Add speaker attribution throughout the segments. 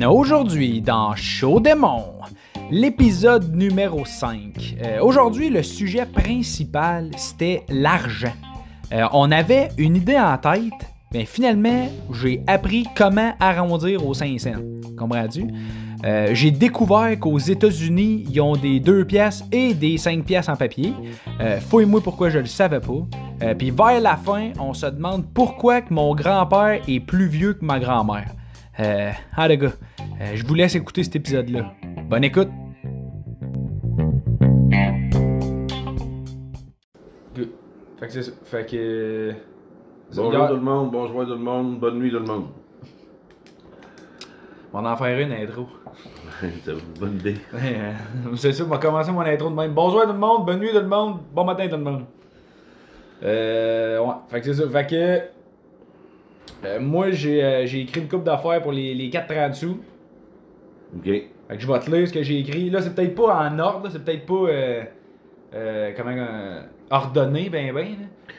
Speaker 1: Aujourd'hui, dans Show Démon, l'épisode numéro 5. Aujourd'hui, le sujet principal, c'était l'argent. On avait une idée en tête, mais finalement, j'ai appris comment arrondir aux 5 cents. Comprends-tu? J'ai découvert qu'aux États-Unis, ils ont des 2 piastres et des 5 piastres en papier. Fouille-moi pourquoi je le savais pas. Puis vers la fin, on se demande pourquoi que mon grand-père est plus vieux que ma grand-mère. Les gars, je vous laisse écouter cet épisode-là. Bonne écoute! Good. Fait que c'est ça. Fait que...
Speaker 2: Bonjour tout le monde, bonjour tout le monde, bonne nuit tout le monde.
Speaker 1: On va en faire une intro.
Speaker 2: C'est une bonne idée.
Speaker 1: C'est ça, on va commencer mon intro de même. Bonjour tout le monde, bonne nuit tout le monde, bon matin tout le monde. Ouais, fait que c'est ça. Fait que... moi, j'ai écrit une coupe d'affaires pour les 4,30 sous.
Speaker 2: Ok.
Speaker 1: Fait que je vais te lire ce que j'ai écrit. Là, c'est peut-être pas en ordre, là, c'est peut-être pas ordonné, ben. Là.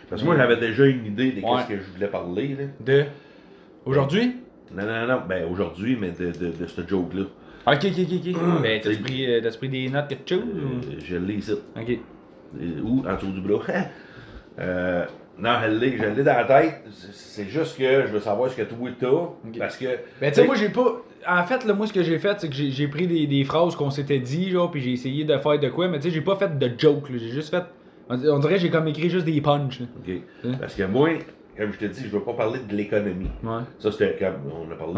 Speaker 2: Parce que moi, j'avais déjà une idée de
Speaker 1: Ouais.
Speaker 2: ce que je voulais parler. Là.
Speaker 1: De. Aujourd'hui?
Speaker 2: Non, ben aujourd'hui, mais de ce joke-là.
Speaker 1: Ok. Ben, t'as-tu pris des notes, quelque chose?
Speaker 2: Je l'ai ici.
Speaker 1: Ok.
Speaker 2: Ou en dessous du bras. Non, je l'ai dans la tête. C'est juste que je veux savoir ce que toi t'as.
Speaker 1: Ok.
Speaker 2: Parce que.
Speaker 1: Ben, tu sais, moi, j'ai pas. En fait, là, moi, ce que j'ai fait, c'est que j'ai pris des phrases qu'on s'était dit, genre, puis j'ai essayé de faire de quoi, mais tu sais, j'ai pas fait de joke, là. J'ai juste fait. On dirait que j'ai comme écrit juste des punchs, là.
Speaker 2: Ok. Parce que moi, comme je te dis, je veux pas parler de l'économie.
Speaker 1: Ouais.
Speaker 2: Ça, c'était comme on a parlé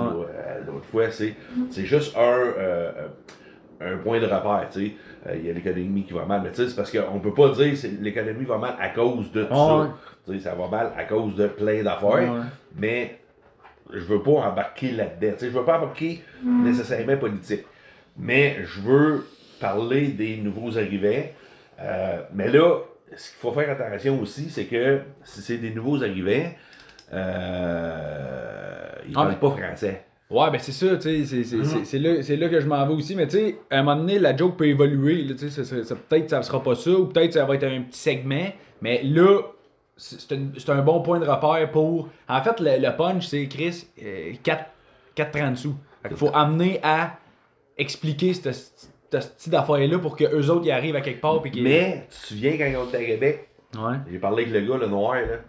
Speaker 2: l'autre fois, c'est juste un point de repère, tu sais. Il y a l'économie qui va mal, mais tu sais, c'est parce qu'on peut pas dire que l'économie va mal à cause de tout ça. Tu sais, ça va mal à cause de plein d'affaires, mais je veux pas embarquer là-dedans. Tu sais, je veux pas embarquer nécessairement politique, mais je veux parler des nouveaux arrivants. Mais là, ce qu'il faut faire attention aussi, c'est que si c'est des nouveaux arrivants, ils parlent pas français.
Speaker 1: Ouais, ben c'est ça, tu sais, c'est là que je m'en vais aussi, mais tu sais, à un moment donné, la joke peut évoluer, là, tu sais, peut-être que ça sera pas ça, ou peut-être que ça va être un petit segment, mais là, c'est un bon point de repère pour... En fait, le punch, c'est, Chris, 4,30 sous. Fait qu'il faut amener à expliquer cette petite affaire-là pour que eux autres y arrivent à quelque part. Puis
Speaker 2: mais, tu te souviens quand on était à Québec, j'ai parlé avec le gars, le noir, là.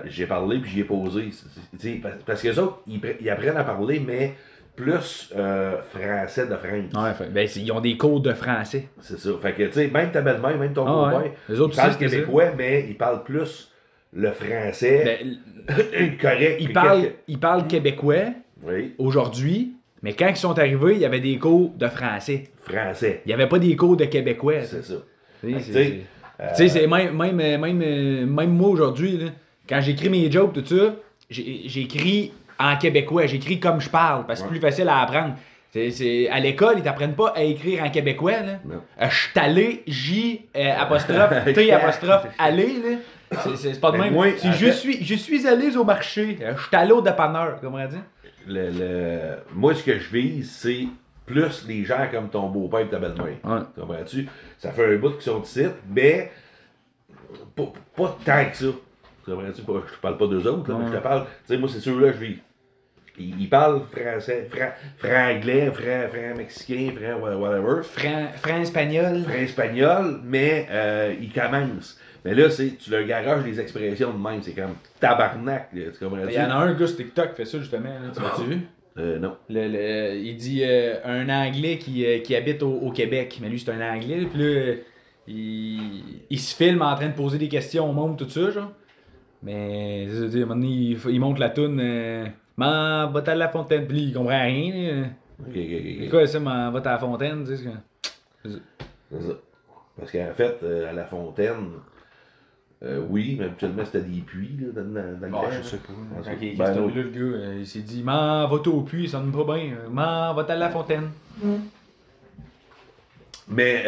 Speaker 2: J'ai parlé puis j'y ai posé. Parce que les autres, ils apprennent à parler, mais plus français de France.
Speaker 1: Ouais, ben ils ont des cours de français.
Speaker 2: C'est ça. Fait que, tu sais, même ta belle-mère, même ton beau-père,
Speaker 1: les autres
Speaker 2: ils parlent québécois, mais ils parlent plus le français correct.
Speaker 1: Ils parlent québécois aujourd'hui, mais quand ils sont arrivés, il y avait des cours de français. Il n'y avait pas des cours de québécois.
Speaker 2: C'est ça.
Speaker 1: Tu sais, c'est même moi aujourd'hui, là, quand j'écris mes jokes, tout ça, j'écris en québécois, j'écris comme je parle, parce que c'est plus facile à apprendre. À l'école, ils t'apprennent pas à écrire en québécois. Je suis allé, J apostrophe, T apostrophe, allé. C'est pas de même.
Speaker 2: Moi,
Speaker 1: je suis allé au marché, je suis allé au dépanneur, comment dire?
Speaker 2: Moi, ce que je vise, c'est plus les gens comme ton beau-père et ta belle-mère. Comprends-tu? Ça fait un bout qu'ils sont ici, mais pas tant que ça. Comprends-tu? Je te parle pas d'eux autres, là, mais je te parle. Tu sais, moi, c'est ceux-là que je vis. Ils parlent français, franglais, mexicain, whatever.
Speaker 1: Espagnol.
Speaker 2: Espagnol, mais ils commencent. Mais là, tu leur garages les expressions de même. C'est comme tabarnak. Là, tu comprends-tu?
Speaker 1: Il y en a un gars sur TikTok qui fait ça, justement. Là, tu l'as-tu vu?
Speaker 2: Non.
Speaker 1: Il dit un Anglais qui habite au Québec, mais lui c'est un Anglais, puis là il se filme en train de poser des questions au monde, tout ça, genre. Mais à un moment donné, il monte la toune Man, va-t-à la fontaine, puis il comprend rien. C'est quoi ça, man, va-t-à la fontaine, tu sais?
Speaker 2: C'est ça. Parce qu'en fait, à la fontaine, oui, mais habituellement c'était des puits là, dans le
Speaker 1: je sais pas. Quand il
Speaker 2: là,
Speaker 1: le gars, il s'est dit Man, va-t-au au puits, ça sonne pas bien. Man, va-t-à la fontaine.
Speaker 2: Mais,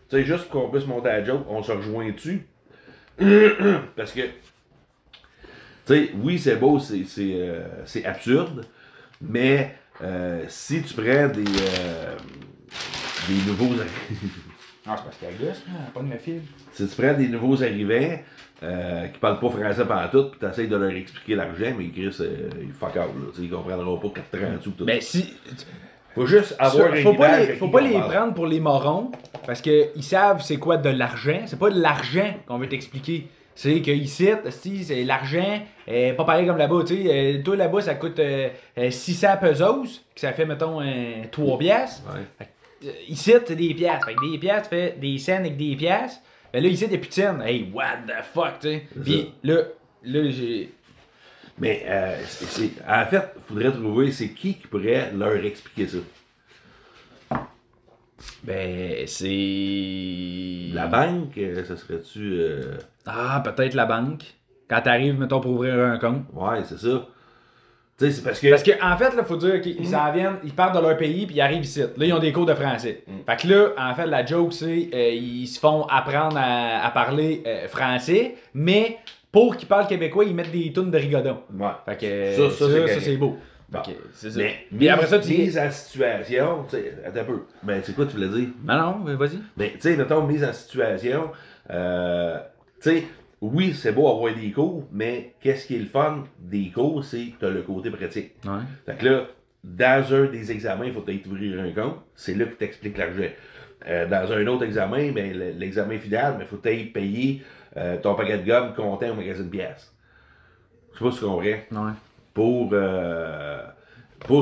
Speaker 2: tu sais, juste qu'on puisse monter à la joke, on se rejoint-tu? Parce que, tu sais, oui, c'est beau, c'est absurde, mais si tu prends des nouveaux...
Speaker 1: Ah, c'est parce qu'elle gosse, elle pogne le fil.
Speaker 2: Si tu prends des nouveaux arrivants qui parlent pas français pendant tout, puis tu essaies de leur expliquer l'argent, mais Chris, ils fuck out, là. Ils comprendront pas 4 ans tout.
Speaker 1: Ben si.
Speaker 2: Faut juste avoir
Speaker 1: Faut pas les prendre pour les morons, parce qu'ils savent c'est quoi de l'argent. C'est pas de l'argent qu'on veut t'expliquer. C'est qu'ici, si c'est l'argent, pas pareil comme là-bas, tu sais. Toi là-bas, ça coûte 600 pesos, que ça fait, mettons, 3 piastres.
Speaker 2: Ouais.
Speaker 1: Ici, c'est des piastres. Fait que des piastres, fait des cents avec des piastres. Ben là, ici, il n'y a plus de scènes. Hey, what the fuck, tu sais. Puis là, j'ai.
Speaker 2: Mais en fait, il faudrait trouver c'est qui pourrait leur expliquer ça.
Speaker 1: Ben, c'est.
Speaker 2: La banque, ça serait-tu.
Speaker 1: Ah, peut-être la banque. Quand t'arrives, mettons, pour ouvrir un compte.
Speaker 2: Ouais, c'est ça. Tu sais, c'est parce que.
Speaker 1: Parce qu'en fait, là, faut dire qu'ils s'en viennent, ils partent de leur pays, puis ils arrivent ici. Là, ils ont des cours de français. Fait que là, en fait, la joke, c'est ils se font apprendre à parler français, mais pour qu'ils parlent québécois, ils mettent des tunes de rigodon.
Speaker 2: Ouais.
Speaker 1: Fait que ça, c'est beau.
Speaker 2: Bon.
Speaker 1: Fait que c'est ça.
Speaker 2: Mais
Speaker 1: après ça, tu
Speaker 2: mise en situation, tu sais, attends un peu. Ben, tu sais quoi, tu voulais dire?
Speaker 1: Non, vas-y.
Speaker 2: Ben, tu sais, mettons, mise en situation, tu sais, oui, c'est beau avoir des cours, mais qu'est-ce qui est le fun des cours, c'est que tu as le côté pratique.
Speaker 1: Ouais.
Speaker 2: Fait que là, dans un des examens, il faut t'ouvrir un compte, c'est là que tu expliques l'argent. Dans un autre examen, ben, l'examen final, il faut payer ton paquet de gomme comptant au magasin de pièces. Je sais pas si tu comprends.
Speaker 1: Ouais.
Speaker 2: Pour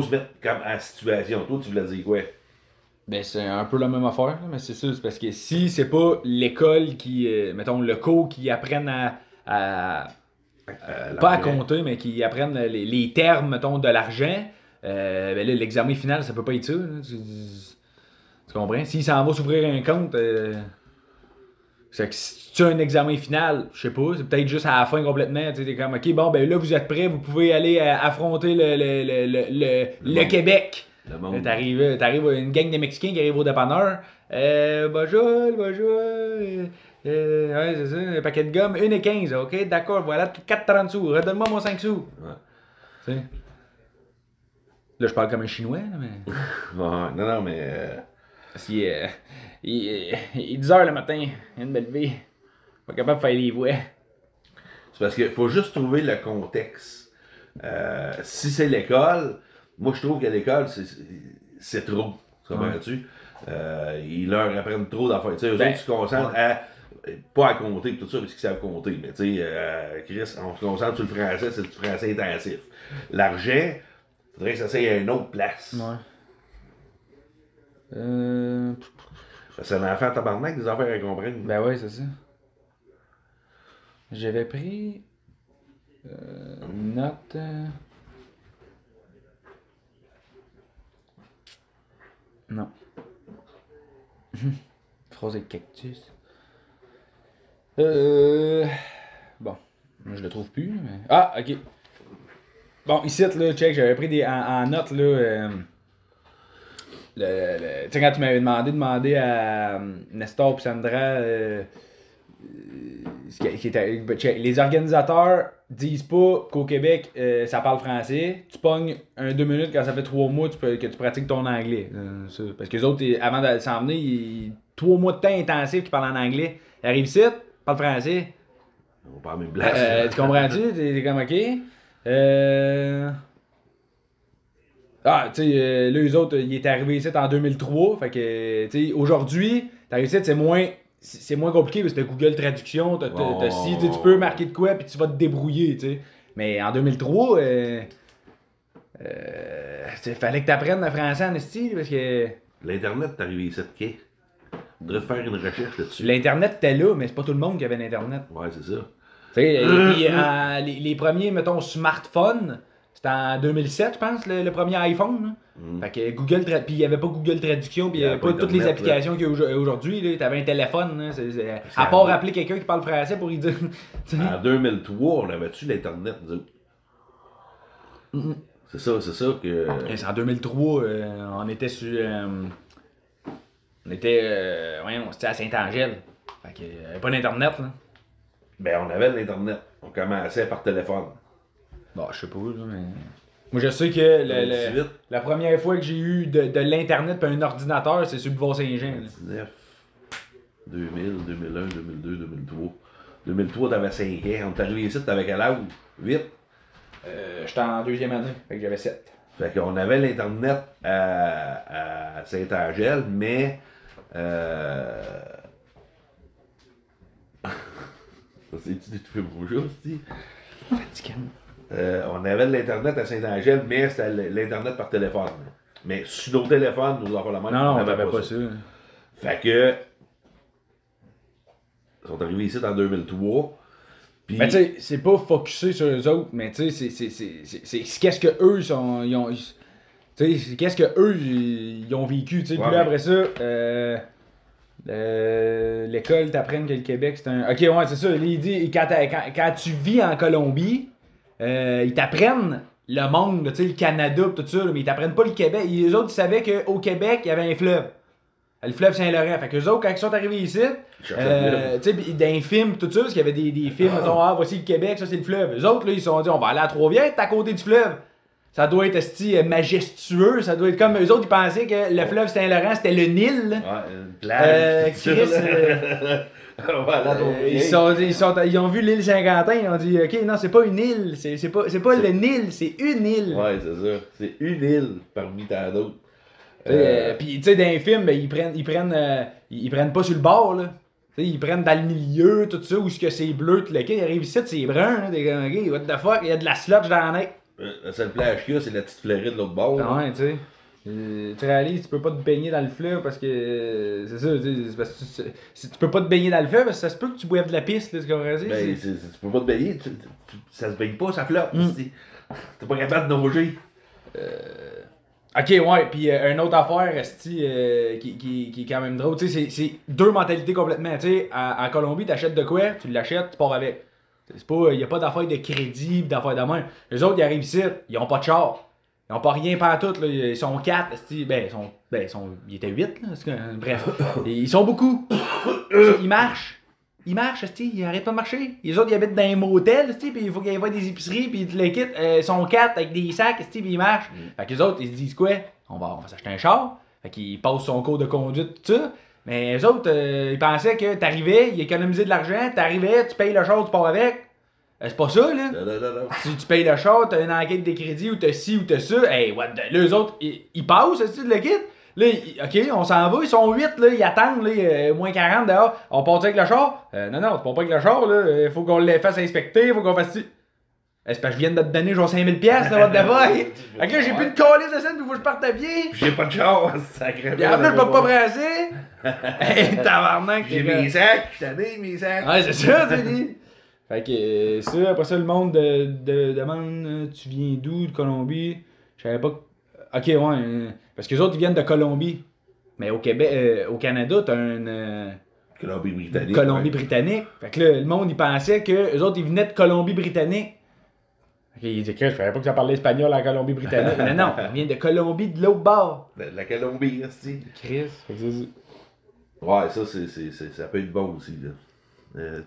Speaker 2: se mettre comme en situation. Toi, tu voulais dire quoi?
Speaker 1: Ben, c'est un peu la même affaire, là, mais c'est ça, c'est parce que si c'est pas l'école qui, mettons, le cours qui apprennent pas à compter, mais qui apprennent les termes, mettons, de l'argent, ben là, l'examen final, ça peut pas être ça. Là. Tu comprends? S'il s'en va s'ouvrir un compte, c'est que si tu as un examen final, je sais pas, c'est peut-être juste à la fin complètement, tu sais, t'es comme, ok, bon, ben là, vous êtes prêts, vous pouvez aller affronter le Québec. T'arrives une gang de Mexicains qui arrivent au dépanneur. Bonjour. Ouais, c'est ça, un paquet de gomme, 1,15, ok, d'accord, voilà, 4,30 sous, redonne-moi mon 5 sous.
Speaker 2: Ouais.
Speaker 1: Tu sais. Là, je parle comme un Chinois, là, mais.
Speaker 2: Ouais, non, mais.
Speaker 1: Parce qu'il est 10h le matin, il vient de me lever. Pas capable de faire les voix.
Speaker 2: C'est parce qu'il faut juste trouver le contexte. Si c'est l'école, moi je trouve que l'école, c'est trop. Comprends-tu? Ils leur apprennent trop d'affaires. Tu sais, eux autres se concentrent à. Pas à compter tout ça, parce qu'ils savent compter, mais tu sais, Chris, on se concentre sur le français, c'est du français intensif. L'argent, il faudrait que ça soit à une autre place.
Speaker 1: Ouais.
Speaker 2: Parce que c'est un enfant tabarnak, des affaires à comprendre.
Speaker 1: Ben ouais, c'est ça. J'avais pris une note. Non. Phrase avec cactus. Bon. Je le trouve plus. Mais... Ah, ok. Bon, ici, là, check, j'avais pris en note, là. Tu sais, quand tu m'avais demandé à Nestor et Sandra, les organisateurs disent pas qu'au Québec, ça parle français. Tu pognes 2 minutes quand ça fait 3 mois que tu pratiques ton anglais. Parce que les autres, avant de s'en venir, 3 mois de temps intensif qu'ils parlent en anglais. Ils arrivent ici, parlent français.
Speaker 2: On parle même place.
Speaker 1: Tu comprends-tu? T'es comme OK. Ah, tu sais, là, eux autres, ils étaient arrivés ici en 2003. Fait que, tu sais, aujourd'hui, t'arrives ici, c'est moins compliqué parce que t'as Google Traduction, si tu peux marquer de quoi, puis tu vas te débrouiller, tu sais. Mais en 2003, fallait que t'apprennes le français en esti, parce que...
Speaker 2: L'Internet, t'es arrivé ici de quai. Tu devrais faire une recherche là-dessus.
Speaker 1: L'Internet était là, mais c'est pas tout le monde qui avait l'Internet.
Speaker 2: Ouais, c'est ça.
Speaker 1: Tu sais, les premiers, mettons, smartphones... C'était en 2007, je pense, le premier iPhone. Fait que Google, puis il n'y avait pas Google Traduction, puis il n'y avait pas toutes les applications qu'il y a aujourd'hui. Tu avais un téléphone. Là, à part appeler quelqu'un qui parle français pour y dire.
Speaker 2: En 2003, on avait-tu l'Internet, C'est ça que.
Speaker 1: C'est en 2003, on était sur. On était. Voyons, c'était à Saint-Angèle. Fait qu'il n'y avait pas d'Internet. Là.
Speaker 2: Ben, on avait l'Internet. On commençait par téléphone.
Speaker 1: Bon, je sais pas, là, mais. Moi, je sais que la première fois que j'ai eu de l'Internet et un ordinateur, c'est sur le Bois-Saint-Jean.
Speaker 2: 2000, 2001, 2002, 2003. 2003, t'avais 5 ans. On est arrivé ici, t'avais quel âge? 8?
Speaker 1: J'étais en 2e année, fait que j'avais 7.
Speaker 2: Fait qu'on avait l'Internet à Saint-Angèle, mais... C'est-tu des films rouges aussi? On avait de l'Internet à Saint-Angèle, mais c'était l'Internet par téléphone. Mais sur nos téléphones, nous avons la même.
Speaker 1: Non, on n'avait pas ça.
Speaker 2: Fait que... Ils sont arrivés ici en 2003. Pis...
Speaker 1: Mais tu sais, c'est pas focusé sur eux autres, mais tu sais, c'est qu'est-ce que eux sont. Ils ont, tu sais, qu'est-ce que eux ils ont vécu, tu sais. Puis là, après ça, l'école t'apprenne que le Québec c'est un. Ok, ouais, c'est ça. Là, il dit, quand tu vis en Colombie, ils t'apprennent le monde, tu sais, le Canada, tout ça, mais ils t'apprennent pas le Québec. Les autres, ils savaient qu'au Québec, il y avait un fleuve. Le fleuve Saint-Laurent. Fait que les autres, quand ils sont arrivés ici, tu sais, dans les films, tout ça, parce qu'il y avait des films, mettons, ah, voici le Québec, ça c'est le fleuve. Les autres, là, ils se sont dit, on va aller à Trois-Rivières, t'es à côté du fleuve. Ça doit être majestueux, ça doit être comme eux autres, ils pensaient que le fleuve Saint-Laurent c'était le Nil.
Speaker 2: Ouais, une plage.
Speaker 1: Chris, ils ont vu l'île Saint-Quentin, ils ont dit, ok, non, c'est pas une île, c'est pas le Nil, c'est une île.
Speaker 2: Ouais, c'est ça. C'est une île parmi tant d'autres.
Speaker 1: Puis tu sais, dans les films, ben, ils prennent pas sur le bord, là. T'sais, ils prennent dans le milieu, tout ça, où est-ce que c'est bleu, tout le kit, ils arrivent ici, c'est brun, là, des gars, ok, what the fuck, il y a de la sludge dans la nez.
Speaker 2: La seule plage qu'il y a, c'est la petite fleurie de l'autre bord.
Speaker 1: Ah ouais, tu sais. Tu réalises, tu peux pas te baigner dans le fleuve parce que. C'est ça, c'est parce que tu peux pas te baigner dans le fleuve parce que ça se peut que tu boives de la piste, là, c'est comme on dit.
Speaker 2: Ben, tu peux pas te baigner, ça se baigne pas, ça flotte. T'es pas capable de nager.
Speaker 1: Ok, ouais, puis une autre affaire, qui est quand même drôle, tu sais, c'est deux mentalités complètement, tu sais, en Colombie, t'achètes de quoi, tu l'achètes, tu pars avec. C'est pas, y a pas d'affaire de crédit, d'affaire de main. Les autres, ils arrivent ici, ils ont pas de char. Ils ont pas rien pantoute, là, ils sont 4, ils étaient 8, là, bref, ils sont beaucoup. Ils marchent. Ils marchent, ils arrêtent pas de marcher. Les autres, ils habitent dans un motel, puis il faut qu'ils aient des épiceries, puis ils les quittent. Ils sont 4 avec des sacs, puis ils marchent. Fait que les autres, ils se disent quoi? On va s'acheter un char. Fait qu'ils passent son cours de conduite, tout ça. Mais les autres, ils pensaient que t'arrivais, ils économisaient de l'argent, t'arrivais, tu payes le char, tu pars avec. C'est pas ça, là.
Speaker 2: Non.
Speaker 1: Si tu payes le char, t'as une enquête de crédit ou t'as ci ou t'as ça. Hey, what the... Là, eux autres, ils passent, le kit. Là, ok, on s'en va, ils sont 8, là, ils attendent, là, moins 40 dehors. On part avec le char? Non, tu pars pas avec le char, là. Faut qu'on les fasse inspecter, faut qu'on fasse ci. C'est parce que je viens de te donner genre 5000$, là, what the fuck? Fait que là, j'ai plus de calice de scène, puis faut que je parte à pied.
Speaker 2: J'ai pas de char, sacrément.
Speaker 1: Puis en plus, je peux pas brasser. Hey, tabarnak,
Speaker 2: j'ai mes sacs, je t'en ai mes sacs.
Speaker 1: Ouais, c'est ça, tu dis. Fait que ça, après ça, le monde demande, tu viens d'où, de Colombie? Je savais pas que... Ok, ouais, parce que les autres, ils viennent de Colombie. Mais au Québec, au Canada, t'as une...
Speaker 2: Colombie-Britannique.
Speaker 1: Colombie-Britannique. Fait que là, le monde, il pensait que eux autres, ils venaient de Colombie-Britannique. Ok, il dit que je savais pas que ça parlait espagnol en Colombie-Britannique. Non, on vient de Colombie de l'autre bord.
Speaker 2: De la Colombie, aussi.
Speaker 1: Chris.
Speaker 2: Ouais, ça, ça peut être bon aussi, là.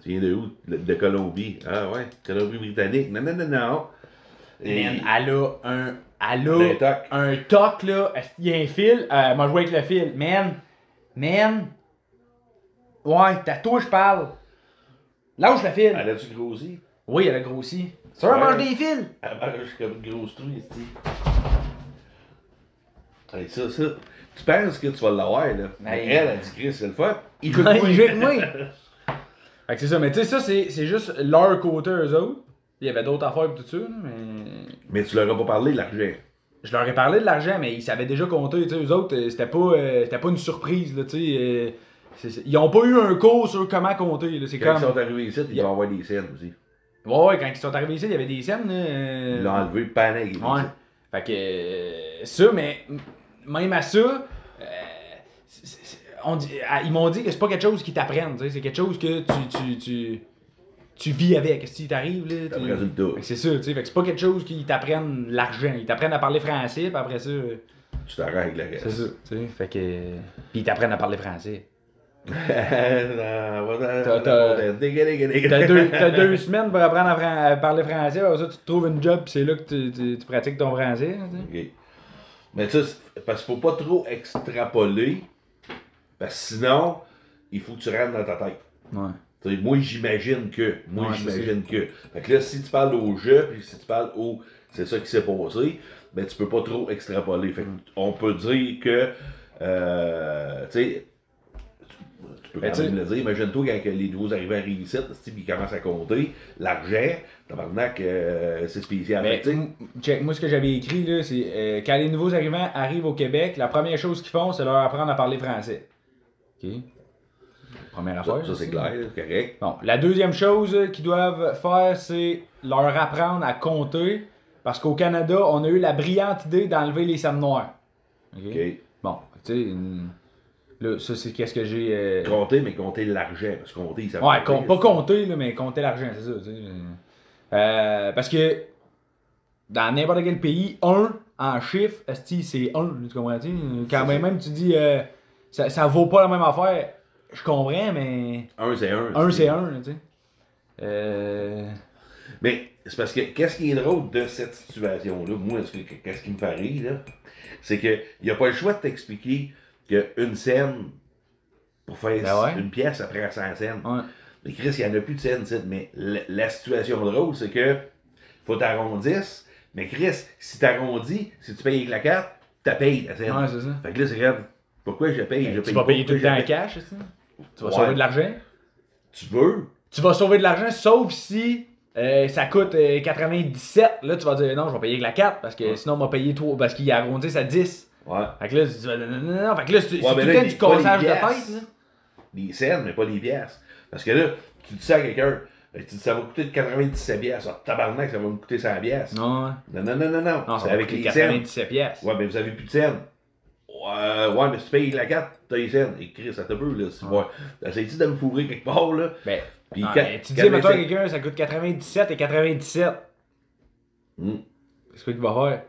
Speaker 2: Tu viens de où? De Colombie. Ah ouais, Colombie-Britannique. Non.
Speaker 1: Et... Man, elle a un toc, là. Il y a un fil. Moi, je vois avec le fil. Man. Ouais, t'as toi, je parle. Lâche le fil.
Speaker 2: Elle a-tu grossi?
Speaker 1: Oui, elle a grossi. Ça va manger des fils.
Speaker 2: Elle mange comme une grosse truie, ici. Hey, ça. Tu penses que tu vas l'avoir, là. Mais elle a dit, Chris, c'est le fun. Il joue
Speaker 1: avec moi. Fait que c'est ça, mais tu sais, ça, c'est juste leur côté, eux autres. Il y avait d'autres affaires et tout ça, mais...
Speaker 2: Mais tu leur as pas parlé de l'argent.
Speaker 1: Je leur ai parlé de l'argent, mais ils savaient déjà compter, tu sais, eux autres, c'était pas une surprise, là, tu sais. Ils ont pas eu un cours sur comment compter, là, c'est
Speaker 2: quand
Speaker 1: comme...
Speaker 2: ils sont arrivés ici, ils vont avoir des scènes aussi.
Speaker 1: Ouais, quand ils sont arrivés ici, il y avait des scènes, là...
Speaker 2: Ils l'ont enlevé, le panier.
Speaker 1: Ouais. Fait que... ça, mais... Même à ça... ils m'ont dit que c'est pas quelque chose qu'ils t'apprennent, tu sais, c'est quelque chose que tu vis avec. Si t'arrives là, c'est ça, tu sais, fait que c'est pas quelque chose qu'ils t'apprennent l'argent, ils t'apprennent à parler français, puis après ça
Speaker 2: tu t'arrêtes avec la reste.
Speaker 1: C'est ça, tu sais, fait que puis ils t'apprennent à parler français. T'as 2 semaines pour apprendre à parler français, alors ça tu te trouves une job, puis c'est là que tu pratiques ton français.
Speaker 2: OK. Mais ça, parce qu'il faut pas trop extrapoler, parce que sinon, il faut que tu rentres dans ta tête.
Speaker 1: Ouais.
Speaker 2: T'sais, moi, j'imagine que.
Speaker 1: Ouais,
Speaker 2: Fait que là, si tu parles au jeu, puis si tu parles au c'est ça qui s'est passé, ben tu peux pas trop extrapoler. Fait on peut dire que, tu sais, tu peux quand même le dire. Imagine-toi quand les nouveaux arrivants arrivent ici, puis ils commencent à compter, l'argent, tabarnak, c'est spécial.
Speaker 1: Check, moi, ce que j'avais écrit, là, c'est quand les nouveaux arrivants arrivent au Québec, la première chose qu'ils font, c'est leur apprendre à parler français. OK? Première affaire.
Speaker 2: Ça c'est clair, c'est correct.
Speaker 1: Bon, la deuxième chose qu'ils doivent faire, c'est leur apprendre à compter. Parce qu'au Canada, on a eu la brillante idée d'enlever les scènes noires. OK? Bon, tu sais, là, ça c'est qu'est-ce que j'ai.
Speaker 2: Compter, mais compter l'argent. Parce que compter, ça
Speaker 1: ouais, pas compter, là, mais compter l'argent, c'est ça. Tu sais. Parce que dans n'importe quel pays, 1 en chiffre, c'est 1. Tu comprends-tu? Quand même tu dis ça vaut pas la même affaire. Je comprends, mais.
Speaker 2: 1 c'est 1.
Speaker 1: 1 c'est 1, tu sais.
Speaker 2: Mais c'est parce que qu'est-ce qui est drôle de cette situation-là, moi, qu'est-ce qui me fait rire, là, c'est qu'il n'y a pas le choix de t'expliquer qu'une scène, pour faire une pièce, ça prend 100 scènes.
Speaker 1: Ouais.
Speaker 2: Mais Chris, il n'y en a plus de scènes, mais la situation drôle, c'est que faut t'arrondisse, mais Chris, si t'arrondis, si tu payes avec la carte, t'as payé la scène.
Speaker 1: Ouais, c'est ça.
Speaker 2: Fait que là, c'est grave. Pourquoi je paye?
Speaker 1: Tu vas payer tout le temps en cash, ça? Tu vas sauver de l'argent?
Speaker 2: Tu veux?
Speaker 1: Tu vas sauver de l'argent, sauf si ça coûte 97. Là, tu vas dire non, je vais payer avec la carte parce que sinon, on m'a payé trop parce qu'il arrondit à 10.
Speaker 2: Ouais.
Speaker 1: Fait que là, tu dis non. Fait que là, c'est tout le temps du cassage de tête. Là.
Speaker 2: Les scènes, mais pas les pièces. Parce que là, tu dis ça à quelqu'un, tu dis ça va coûter 97 pièces. Ah, tabarnak, ça va me coûter 100 pièces.
Speaker 1: Non.
Speaker 2: Non,
Speaker 1: c'est avec les 97 pièces.
Speaker 2: Ouais, mais vous avez plus de scènes. Ouais, mais si tu payes avec la carte, t'as les scènes. Et Chris, ça te peut, là. T'essayes-tu de me fourrer quelque part, là?
Speaker 1: Ben, puis tu dis, mettons à quelqu'un, ça coûte 97 et 97. Qu'est-ce qu'il va faire?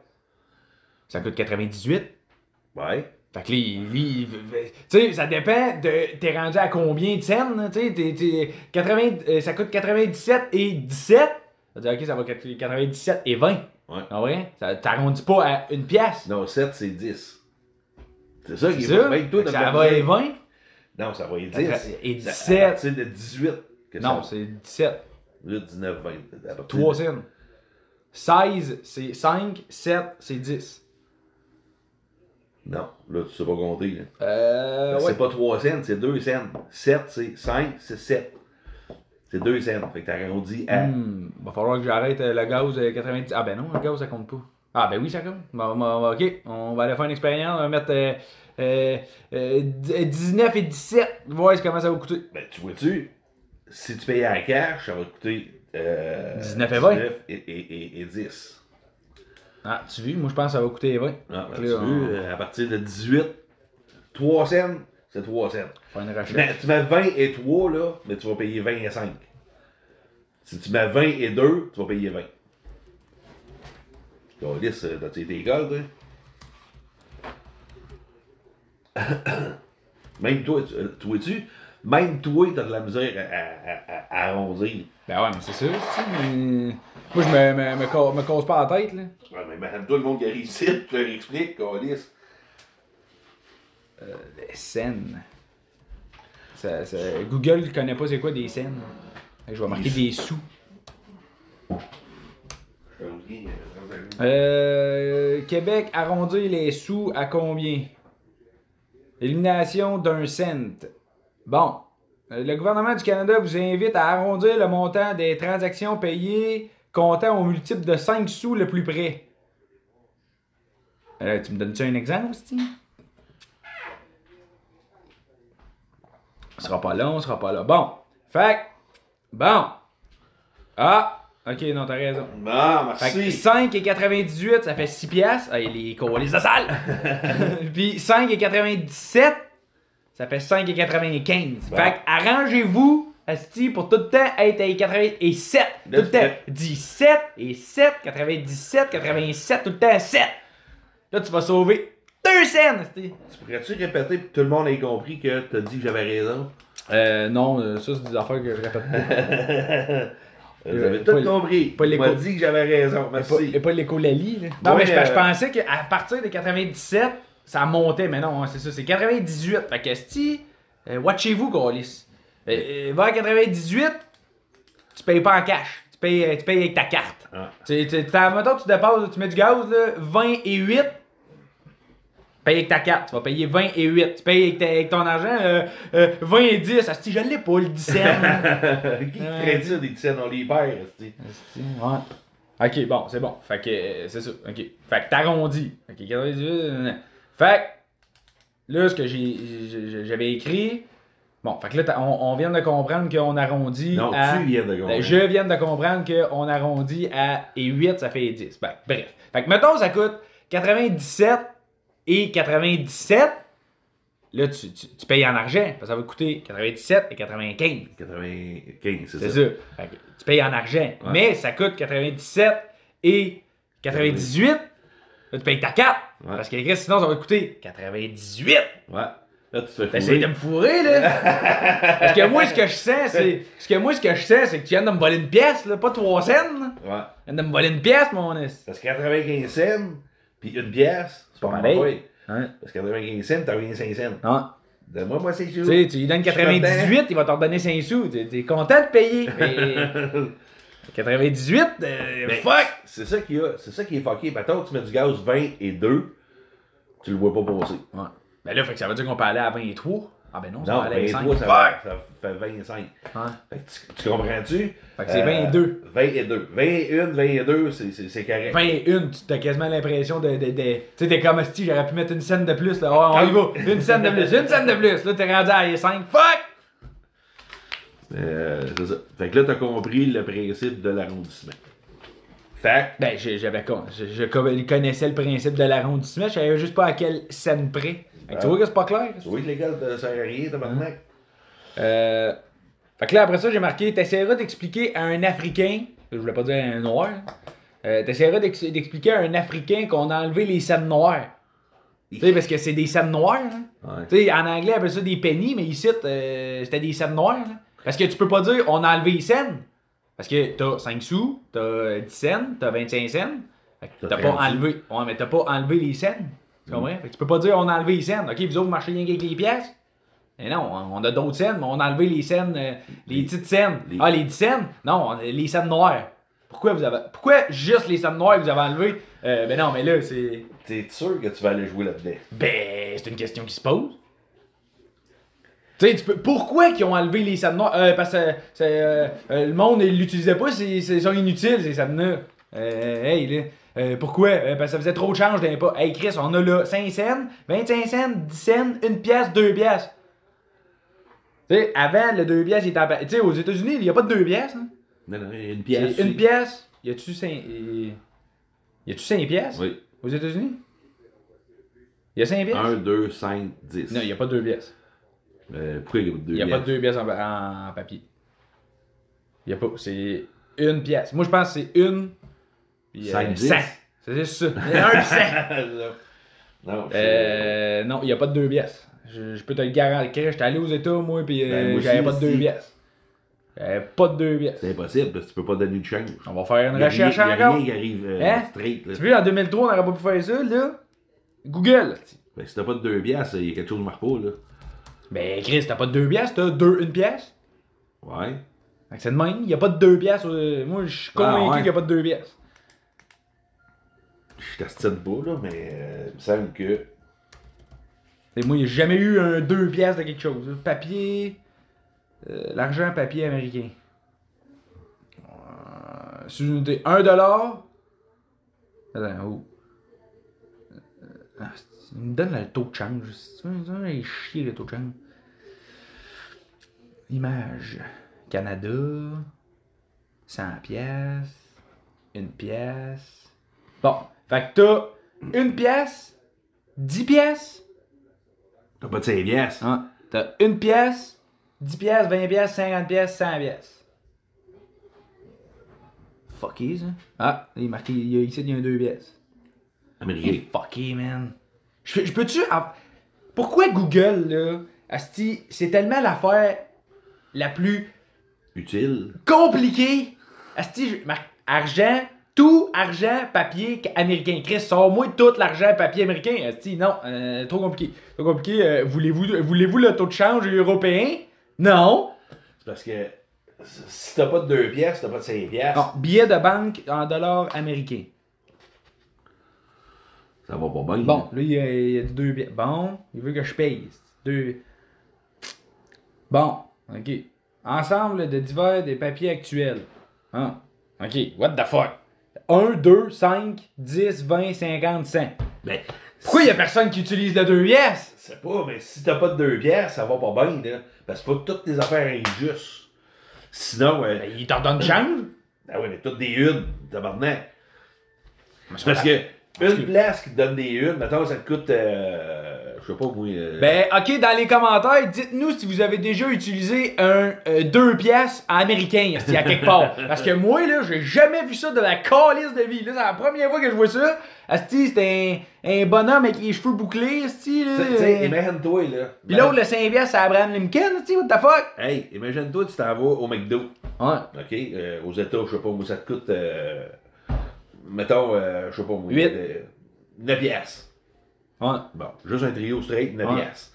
Speaker 1: Ça coûte 98.
Speaker 2: Ouais.
Speaker 1: Fait que lui tu sais, ça dépend de. T'es rendu à combien de scènes, tu sais, ça coûte 97 et 17. Ça veut dire, ok, ça va coûter 97 et 20.
Speaker 2: Ouais.
Speaker 1: En vrai? T'arrondis pas à une pièce.
Speaker 2: Non, 7, c'est 10. C'est ça qui est
Speaker 1: ça?
Speaker 2: bien. Toi,
Speaker 1: ça va être 20?
Speaker 2: Non, ça va être 10.
Speaker 1: Et 17.
Speaker 2: C'est de 18.
Speaker 1: Non, c'est 17.
Speaker 2: 8, 19, 20.
Speaker 1: 3 scènes. 16, c'est 5. 7, c'est 10.
Speaker 2: Non, là, tu sais pas compter. Là. C'est pas 3 cents, c'est 2 cents. 7, c'est 5, c'est 7. C'est 2 cents. Fait que t'as arrondi à.
Speaker 1: Va falloir que j'arrête le gaz 90. Ah ben non, le gaz ça compte pas. Ah ben oui, ça compte. Ok, on va aller faire une expérience. On va mettre 19 et 17. Voir comment ça va coûter.
Speaker 2: Ben, tu vois-tu, si tu payes en cash, ça va te coûter
Speaker 1: 19 et 20.
Speaker 2: 19 et 10.
Speaker 1: Ah, tu vois, moi je pense que ça va coûter 20.
Speaker 2: Ah, ben, tu vois, à partir de 18, 3 cents, c'est 3 cents.
Speaker 1: Faire une recherche.
Speaker 2: Tu mets 20 et 3, là, mais tu vas payer 20 et 5. Si tu mets 20 et 2, tu vas payer 20. Lisse, t'as-tu été école, toi? Même toi, tu vois-tu? Même toi, t'as de la misère à arrondir.
Speaker 1: Ben ouais, mais c'est sûr, mais... Moi, je me cause pas la tête, là.
Speaker 2: Ouais, mais même tout le monde qui arrive ici, tu leur expliques, Lisse.
Speaker 1: Les scènes. Google ne connaît pas c'est quoi des scènes. Je vais marquer des sous. Québec arrondir les sous à combien? Élimination d'un cent. Bon. Le gouvernement du Canada vous invite à arrondir le montant des transactions payées comptant au multiple de 5 sous le plus près. Tu me donnes-tu un exemple, Steve? On sera pas là. Bon. Fait. Bon. Ah. Ok, non, t'as raison.
Speaker 2: Bon, merci.
Speaker 1: Fait que 5,98, ça fait 6 piastres. Hey, les colis de salle! Puis 5,97, ça fait 5,95. Bon. Fait que arrangez-vous, asti, pour tout le temps être à 87. Tout le temps. 17 et 7, 97, 87, tout le temps 7. Là, tu vas sauver 2 cents, asti.
Speaker 2: Tu pourrais-tu répéter pour que tout le monde ait compris que t'as dit que j'avais raison?
Speaker 1: Non, ça, c'est des affaires que je répète pas.
Speaker 2: J'avais tout compris. Tu m'as dit que j'avais raison. Merci.
Speaker 1: Et pas l'écolali, là. Non, mais je pensais qu'à partir de 97, ça montait. Mais non, c'est ça, c'est 98. Fait que si Watchez-vous, Colis. Vers 98, tu payes pas en cash. Tu payes avec ta carte.
Speaker 2: Ah.
Speaker 1: Mettons, tu dépasses, tu mets du gaz, là, 20 et 8. Paye avec ta carte, tu vas payer 20 et 8. Tu payes avec ton argent 20 et 10. Asti, je l'ai pas, le 10 cents.
Speaker 2: Qui traite ça, des 10 cents, on les perd, asti.
Speaker 1: Ouais. Ok, bon, c'est bon. Fait que, c'est ça. Ok. Fait que t'arrondis. Ok, 98. Fait que, là, ce que j'avais écrit. Bon, fait que là, on vient de comprendre qu'on arrondit
Speaker 2: non,
Speaker 1: à...
Speaker 2: tu viens de comprendre.
Speaker 1: Je viens de comprendre qu'on arrondit à... Et 8, ça fait 10. Ben, bref. Fait que, mettons, ça coûte 97 et 97. Là, tu payes en argent. Parce que ça va coûter 97 et 95.
Speaker 2: 95, c'est ça.
Speaker 1: C'est ça. Fait que tu payes en argent. Ouais. Mais ça coûte 97 et 98. Là, tu payes ta carte. Ouais. Parce que sinon, ça va te coûter 98.
Speaker 2: Ouais. Là, tu te fais fourrer.
Speaker 1: T'essayes de me fourrer, là. Parce que moi, ce que je sens, c'est que tu viens de me voler une pièce, là, pas 3 cents. Là.
Speaker 2: Ouais.
Speaker 1: Tu viens de me voler une pièce, mon est.
Speaker 2: Parce que 95 cents, puis une pièce, c'est pas pareil. Ouais. Parce que 95 cents, t'as rien 5 cents.
Speaker 1: Ouais.
Speaker 2: Donne-moi 5 sous.
Speaker 1: Tu sais, tu lui donnes 98, il va t'en redonner 5 sous. T'es content de payer. Mais 98, fuck!
Speaker 2: C'est ça qu'il y a. C'est ça qui est fucké. Maintenant, tu mets du gaz 20 et 2, tu le vois pas passer.
Speaker 1: Ouais. Ben là, fait que ça veut dire qu'on peut aller à 23. Ah ben non, ça va aller à
Speaker 2: 23,
Speaker 1: 5.
Speaker 2: ça fait 25.
Speaker 1: Ouais.
Speaker 2: Fait que tu comprends-tu?
Speaker 1: Fait que c'est 22.
Speaker 2: 20 et 2. 21, 22, c'est correct.
Speaker 1: 21, tu as quasiment l'impression de tu sais, t'es comme si j'aurais pu mettre une scène de plus. Là. Oh, on y va. Une scène de plus, une scène de plus. Là, t'es rendu à 5. Fuck!
Speaker 2: C'est ça. Fait que là, t'as compris le principe de l'arrondissement. Fait
Speaker 1: ben, je connaissais le principe de l'arrondissement, je savais juste pas à quelle scène près. Tu vois que c'est pas clair?
Speaker 2: Tu vois que l'école ne sert à rien, tabarnak.
Speaker 1: Fait que là, après ça, j'ai marqué, t'essaieras d'expliquer à un Africain, je voulais pas dire un noir, t'essaieras d'expliquer à un Africain qu'on a enlevé les scènes noires. Tu sais, parce que c'est des scènes noires. Hein? Ouais. Tu sais, en anglais, on appelle ça des pennies, mais ici, c'était des scènes noires. Là. Parce que tu peux pas dire on a enlevé les scènes. Parce que t'as 5 sous, t'as 10 cents, t'as 25 cents. T'as pas enlevé. Ouais, mais t'as pas enlevé les cents. Tu comprends? Fait que tu peux pas dire on a enlevé les cents. Ok, vous autres, vous marchez rien avec les pièces. Mais non, on a d'autres scènes, mais on a enlevé les scènes, les petites scènes. Ah, les 10 cents? Non, les scènes noires. Pourquoi juste les scènes noires que vous avez enlevées? Ben non, mais là, c'est.
Speaker 2: T'es sûr que tu vas aller jouer là-dedans?
Speaker 1: Ben, c'est une question qui se pose. Tu sais, pourquoi ils ont enlevé les scènes noires? Parce que le monde ne l'utilisait pas, c'est inutile ces scènes-là. Hey, là. Pourquoi? Parce que ça faisait trop de change d'un pas. Hey Chris, on a là 5 cents, 25 cents, 10 cents, 1 pièce, 2 pièces. Tu sais, avant, le 2 pièces, il était en... Tu sais, aux États-Unis, il n'y a pas de 2 pièces. Hein?
Speaker 2: Non, il y a une pièce.
Speaker 1: Une pièce. Y a-tu 5... Y a-tu 5 pièces? Oui. Aux États-Unis? Y a 5 pièces?
Speaker 2: 1, 2, 5, 10.
Speaker 1: Non, il n'y a pas de 2 pièces.
Speaker 2: Pourquoi il n'y a pas de 2 pièces? Il
Speaker 1: n'y a pas de 2 pièces en papier. Il n'y a pas. C'est une pièce. Moi, je pense que c'est une.
Speaker 2: 5, 10.
Speaker 1: 100. C'est ça. Il y a 1 puis 100. Non, il n'y a pas de 2 pièces. Je peux te le garantir. J'étais allé aux États, moi, puis j'avais pas de 2 pièces. J'avais pas de 2 pièces.
Speaker 2: C'est impossible, parce que tu peux pas donner de change.
Speaker 1: On va faire une recherche encore.
Speaker 2: Il y a rien qui arrive straight. Là.
Speaker 1: Tu vois, en 2003, on n'aurait pas pu faire ça, là. Google.
Speaker 2: Ben, si t'as pas de 2 pièces, il y a quelque chose qui marche pas, là.
Speaker 1: Ben, Chris, t'as pas de 2 pièces, t'as 1 pièce.
Speaker 2: Ouais.
Speaker 1: C'est de même, il n'y a pas de 2 pièces. Moi, je suis convaincu qu'il n'y a pas de 2 pièces.
Speaker 2: Je t'astine pas, là, mais il me semble que.
Speaker 1: Et moi, il n'y a jamais eu un 2 pièces de quelque chose. Papier. L'argent papier américain. Sur une unité, 1$. Attends, oh. Il me donne le taux de change. Il chier le taux de change. Image. Canada. 100 pièces. 1 pièce. Bon. Fait que t'as 1 pièce. 10 pièces.
Speaker 2: T'as pas de 5 pièces.
Speaker 1: Ah, t'as 1 pièce. 10 pièces, 20 pièces, 50 pièces, 100 pièces. Fucké, ça. Ah, il est marqué, ici, il y a un 2 pièces.
Speaker 2: Américain.
Speaker 1: Fucké, man. Je peux-tu... Pourquoi Google, là, asti, c'est tellement l'affaire la plus...
Speaker 2: Utile.
Speaker 1: Compliquée. Asti, argent, tout argent, papier américain. Chris, sors-moi tout l'argent, papier américain. Non, trop compliqué. Trop compliqué. Voulez-vous le taux de change européen? Non.
Speaker 2: C'est parce que si t'as pas de 2 pièces, t'as pas de 5 pièces.
Speaker 1: Non, billet de banque en dollars américains.
Speaker 2: Ça va pas bien.
Speaker 1: Bon, là, il y a 2 billets. Bon, il veut que je paye. 2. Bon, ok. Ensemble de divers des papiers actuels. Hein? Ok, what the fuck? 1, 2, 5, 10, 20, 50, 100.
Speaker 2: Ben,
Speaker 1: Pourquoi il y a personne qui utilise le 2 pièces?
Speaker 2: c'est pas, mais si t'as pas de 2 pièces, ça va pas bien, là. Parce qu'il faut que toutes tes affaires injustes. Sinon,
Speaker 1: Ben, il t'en donne change.
Speaker 2: ah ouais, mais toutes des unes, tabarnak. C'est parce que une place qui te donne des unes, mettons, ça te coûte, je sais pas moi.
Speaker 1: Ben, ok, dans les commentaires, dites-nous si vous avez déjà utilisé un 2 pièces en américain, à quelque part. Parce que moi, là, j'ai jamais vu ça de la calice de vie. Là, c'est la première fois que je vois ça. Asti, c'était un bonhomme avec les cheveux bouclés, asti, là.
Speaker 2: Tu sais, imagine-toi, là.
Speaker 1: Pis l'autre, le 5 pièces, c'est Abraham Lincoln, asti, what the fuck?
Speaker 2: Hey, imagine-toi, tu t'en vas au McDo.
Speaker 1: Ouais.
Speaker 2: OK? Aux États, je sais pas, moi, ça te coûte, mettons, je sais pas, moi,
Speaker 1: 8.
Speaker 2: 9 piastres.
Speaker 1: Ouais.
Speaker 2: Bon, juste un trio straight, 9
Speaker 1: Ouais.
Speaker 2: piastres.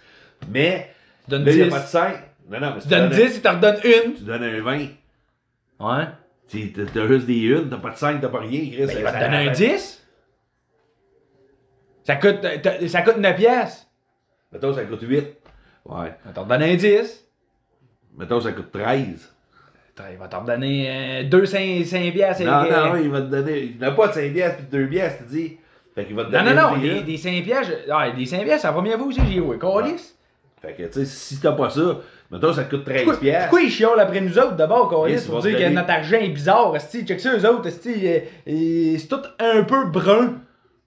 Speaker 2: Mais,
Speaker 1: Tu donnes
Speaker 2: là, il n'y a
Speaker 1: 10.
Speaker 2: pas de 5. Non, non, mais
Speaker 1: Tu donnes 10, il t'en redonne une.
Speaker 2: tu donnes un 20.
Speaker 1: Ouais.
Speaker 2: T'as juste des unes, t'as pas de 5, t'as pas rien, Chris.
Speaker 1: Ben, il va te donner un 10. Ça coûte 9 pièces.
Speaker 2: Mettons, ça coûte 8. Ouais.
Speaker 1: Il va t'en redonner un 10.
Speaker 2: Mettons, ça coûte 13.
Speaker 1: Il va t'en redonner 2 5 pièces.
Speaker 2: Non, non, il va te donner. Il n'a pas de 5 piastres puis de 2 piastres, tu dis. Fait qu'il va te
Speaker 1: Non,
Speaker 2: donner.
Speaker 1: non, non, des 5 pièces. Ah, des 5 pièces, c'est la première fois aussi que j'ai joué. Calice.
Speaker 2: Fait que, tu sais, si t'as pas ça, mettons, ça te coûte 13 piastres.
Speaker 1: Pourquoi ils chiolent après nous autres d'abord, Calice,
Speaker 2: Ils
Speaker 1: pour
Speaker 2: vont
Speaker 1: dire
Speaker 2: te
Speaker 1: que
Speaker 2: donner-
Speaker 1: notre argent est bizarre, esti. Check ça, eux autres, esti. C'est tout un peu brun.